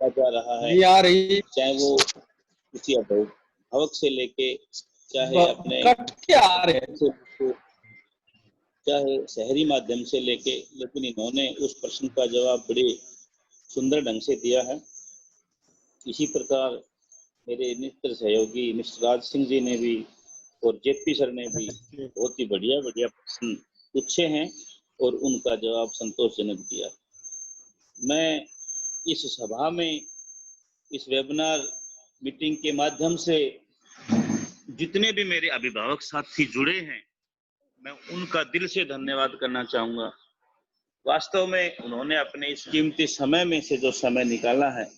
जा रहा है, आ रही, चाहे वो किसी अभिभावक से लेके, चाहे अपने चाहे शहरी माध्यम से लेके, लेकिन इन्होंने उस प्रश्न का जवाब बड़े सुंदर ढंग से दिया है। इसी प्रकार मेरे मित्र सहयोगी मिस्टर राज सिंह जी ने भी और जेपी सर ने भी बहुत ही बढ़िया बढ़िया प्रश्न पूछे हैं और उनका जवाब संतोषजनक दिया। मैं इस सभा में, इस वेबिनार मीटिंग के माध्यम से जितने भी मेरे अभिभावक साथी जुड़े हैं, मैं उनका दिल से धन्यवाद करना चाहूंगा। वास्तव में उन्होंने अपने इस कीमती समय में से जो समय निकाला है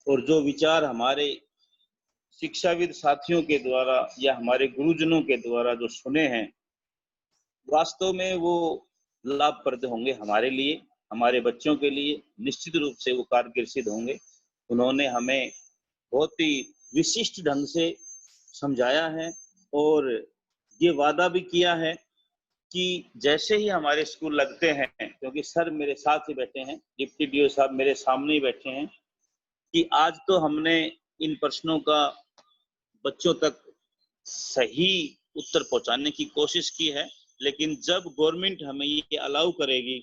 और जो विचार हमारे शिक्षाविद साथियों के द्वारा या हमारे गुरुजनों के द्वारा जो सुने हैं, वास्तव में वो लाभप्रद होंगे हमारे लिए, हमारे बच्चों के लिए। निश्चित रूप से वो कारगर सिद्ध होंगे। उन्होंने हमें बहुत ही विशिष्ट ढंग से समझाया है और ये वादा भी किया है कि जैसे ही हमारे स्कूल लगते हैं, क्योंकि सर मेरे साथ ही बैठे हैं, डिप्टी डीओ साहब मेरे सामने ही बैठे हैं, कि आज तो हमने इन प्रश्नों का बच्चों तक सही उत्तर पहुंचाने की कोशिश की है, लेकिन जब गवर्नमेंट हमें ये अलाउ करेगी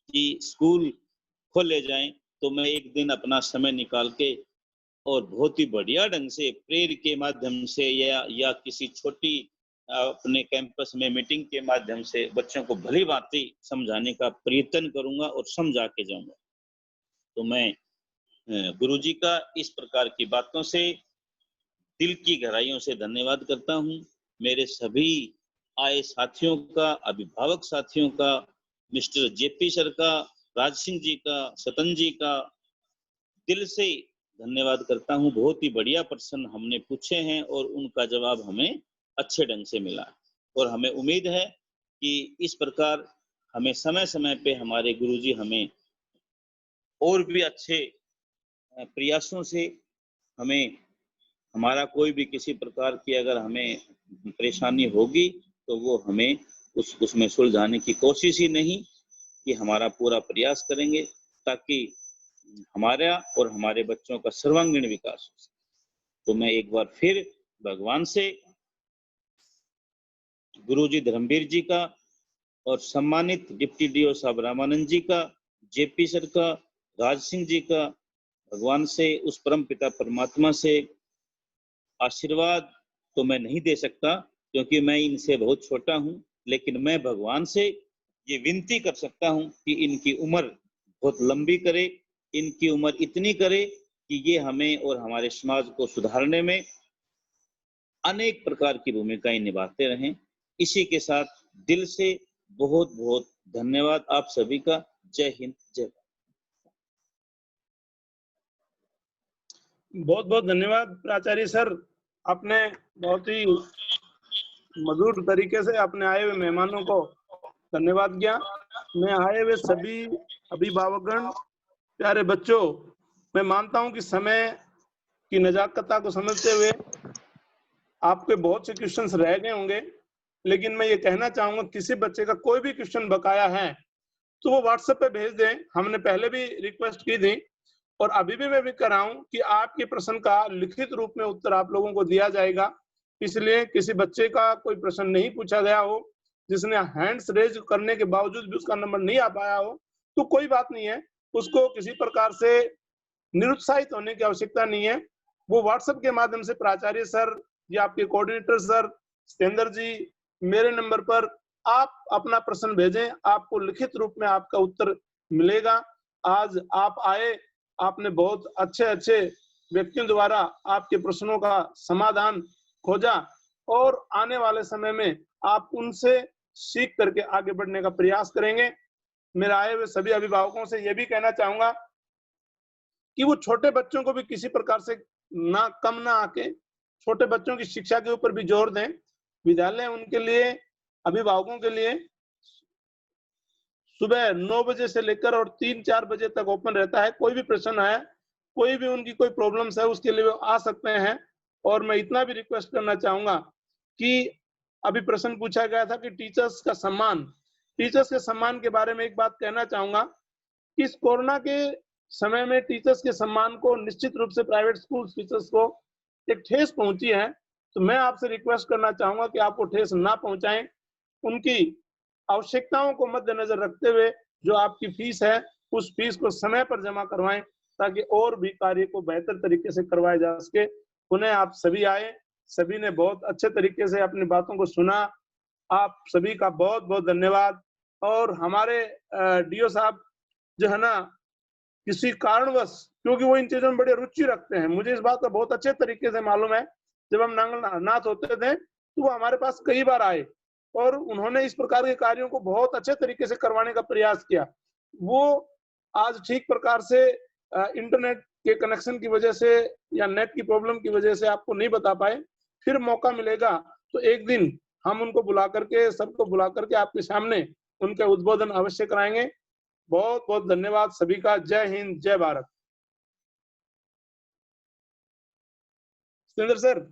कि स्कूल खोले जाएं, तो मैं एक दिन अपना समय निकाल के और बहुत ही बढ़िया ढंग से प्रेयर के माध्यम से या किसी छोटी अपने कैंपस में मीटिंग के माध्यम से बच्चों को भली भांति समझाने का प्रयत्न करूंगा और समझा के जाऊंगा। तो मैं गुरुजी का इस प्रकार की बातों से दिल की गहराइयों से धन्यवाद करता हूं। मेरे सभी आए साथियों का, अभिभावक साथियों का, मिस्टर जेपी सर का, राज सिंह जी का, सतन जी का दिल से धन्यवाद करता हूं। बहुत ही बढ़िया प्रश्न हमने पूछे हैं और उनका जवाब हमें अच्छे ढंग से मिला और हमें उम्मीद है कि इस प्रकार हमें समय समय पे हमारे गुरुजी हमें और भी अच्छे प्रयासों से हमें हमारा कोई भी किसी प्रकार की अगर हमें परेशानी होगी तो वो हमें उसमें सुलझाने की कोशिश ही नहीं कि हमारा पूरा प्रयास करेंगे ताकि हमारा और हमारे बच्चों का सर्वांगीण विकास हो सके। तो मैं एक बार फिर भगवान से गुरुजी धर्मवीर जी का और सम्मानित डिप्टी डीओ साहब रामानंद जी का, जेपी सर का, राज सिंह जी का, भगवान से उस परम पिता परमात्मा से आशीर्वाद तो मैं नहीं दे सकता क्योंकि मैं इनसे बहुत छोटा हूं, लेकिन मैं भगवान से ये विनती कर सकता हूं कि इनकी उम्र बहुत लंबी करे, इनकी उम्र इतनी करे कि ये हमें और हमारे समाज को सुधारने में अनेक प्रकार की भूमिकाएं निभाते रहें। इसी के साथ दिल से बहुत बहुत धन्यवाद आप सभी का। जय हिंद, जय भारत। बहुत बहुत धन्यवाद प्राचार्य सर, आपने बहुत ही मधुर तरीके से अपने आए हुए मेहमानों को धन्यवाद किया। मैं आए हुए सभी अभिभावकगण, प्यारे बच्चों, मैं मानता हूं कि समय की नजाकता को समझते हुए आपके बहुत से क्वेश्चंस रह गए होंगे, लेकिन मैं ये कहना चाहूंगा किसी बच्चे का कोई भी क्वेश्चन बकाया है तो वो व्हाट्सएप पे भेज दें। हमने पहले भी रिक्वेस्ट की थी और अभी भी मैं भी कर रहा हूं कि आपके प्रश्न का लिखित रूप में उत्तर आप लोगों को दिया जाएगा। इसलिए किसी बच्चे का कोई प्रश्न नहीं पूछा गया हो जिसने हैंड्स रेज करने के बावजूद भी उसका नंबर नहीं आ पाया हो तो कोई बात नहीं है, उसको किसी प्रकार से निरुत्साहित होने की आवश्यकता नहीं है। वो व्हाट्सएप के माध्यम से प्राचार्य सर या आपके कोऑर्डिनेटर सर सतेंद्र जी, मेरे नंबर पर आप अपना प्रश्न भेजें, आपको लिखित रूप में आपका उत्तर मिलेगा। आज आप आए, आपने बहुत अच्छे अच्छे व्यक्तियों द्वारा आपके प्रश्नों का समाधान खोजा और आने वाले समय में आप उनसे सीख करके आगे बढ़ने का प्रयास करेंगे। मेरे आए हुए सभी अभिभावकों से यह भी कहना चाहूंगा कि वो छोटे बच्चों को भी किसी प्रकार से ना कम ना आके छोटे बच्चों की शिक्षा के ऊपर भी जोर दें। विद्यालय उनके लिए, अभिभावकों के लिए सुबह 9 बजे से लेकर और 3-4 बजे तक ओपन रहता है। कोई भी प्रश्न है, कोई भी उनकी कोई प्रॉब्लम्स है, उसके लिए वो आ सकते हैं। और मैं इतना भी रिक्वेस्ट करना चाहूंगा कि अभी प्रश्न पूछा गया था कि टीचर्स का सम्मान, टीचर्स के सम्मान के बारे में एक बात कहना चाहूंगा कि इस कोरोना के समय में टीचर्स के सम्मान को निश्चित रूप से प्राइवेट स्कूल टीचर्स को एक ठेस पहुंची है। तो मैं आपसे रिक्वेस्ट करना चाहूंगा कि आप वो ठेस ना पहुंचाएं, उनकी आवश्यकताओं को मद्देनजर रखते हुए जो आपकी फीस है उस फीस को समय पर जमा करवाएं ताकि और भी कार्य को बेहतर तरीके से करवाया जा सके। पुनः आप सभी आए, सभी ने बहुत अच्छे तरीके से अपनी बातों को सुना, आप सभी का बहुत बहुत धन्यवाद। और हमारे डीओ साहब जो है ना, किसी कारणवश, क्योंकि वो इन चीजों में बड़ी रुचि रखते हैं, मुझे इस बात का बहुत अच्छे तरीके से मालूम है। जब हम नांगलनाथ होते थे तो वो हमारे पास कई बार आए और उन्होंने इस प्रकार के कार्यों को बहुत अच्छे तरीके से करवाने का प्रयास किया। वो आज ठीक प्रकार से इंटरनेट के कनेक्शन की वजह से या नेट की प्रॉब्लम की वजह से आपको नहीं बता पाए। फिर मौका मिलेगा तो एक दिन हम उनको बुला करके, सबको बुला करके आपके सामने उनके उद्बोधन अवश्य कराएंगे। बहुत बहुत धन्यवाद सभी का। जय हिंद, जय भारत। सतेंद्र सर।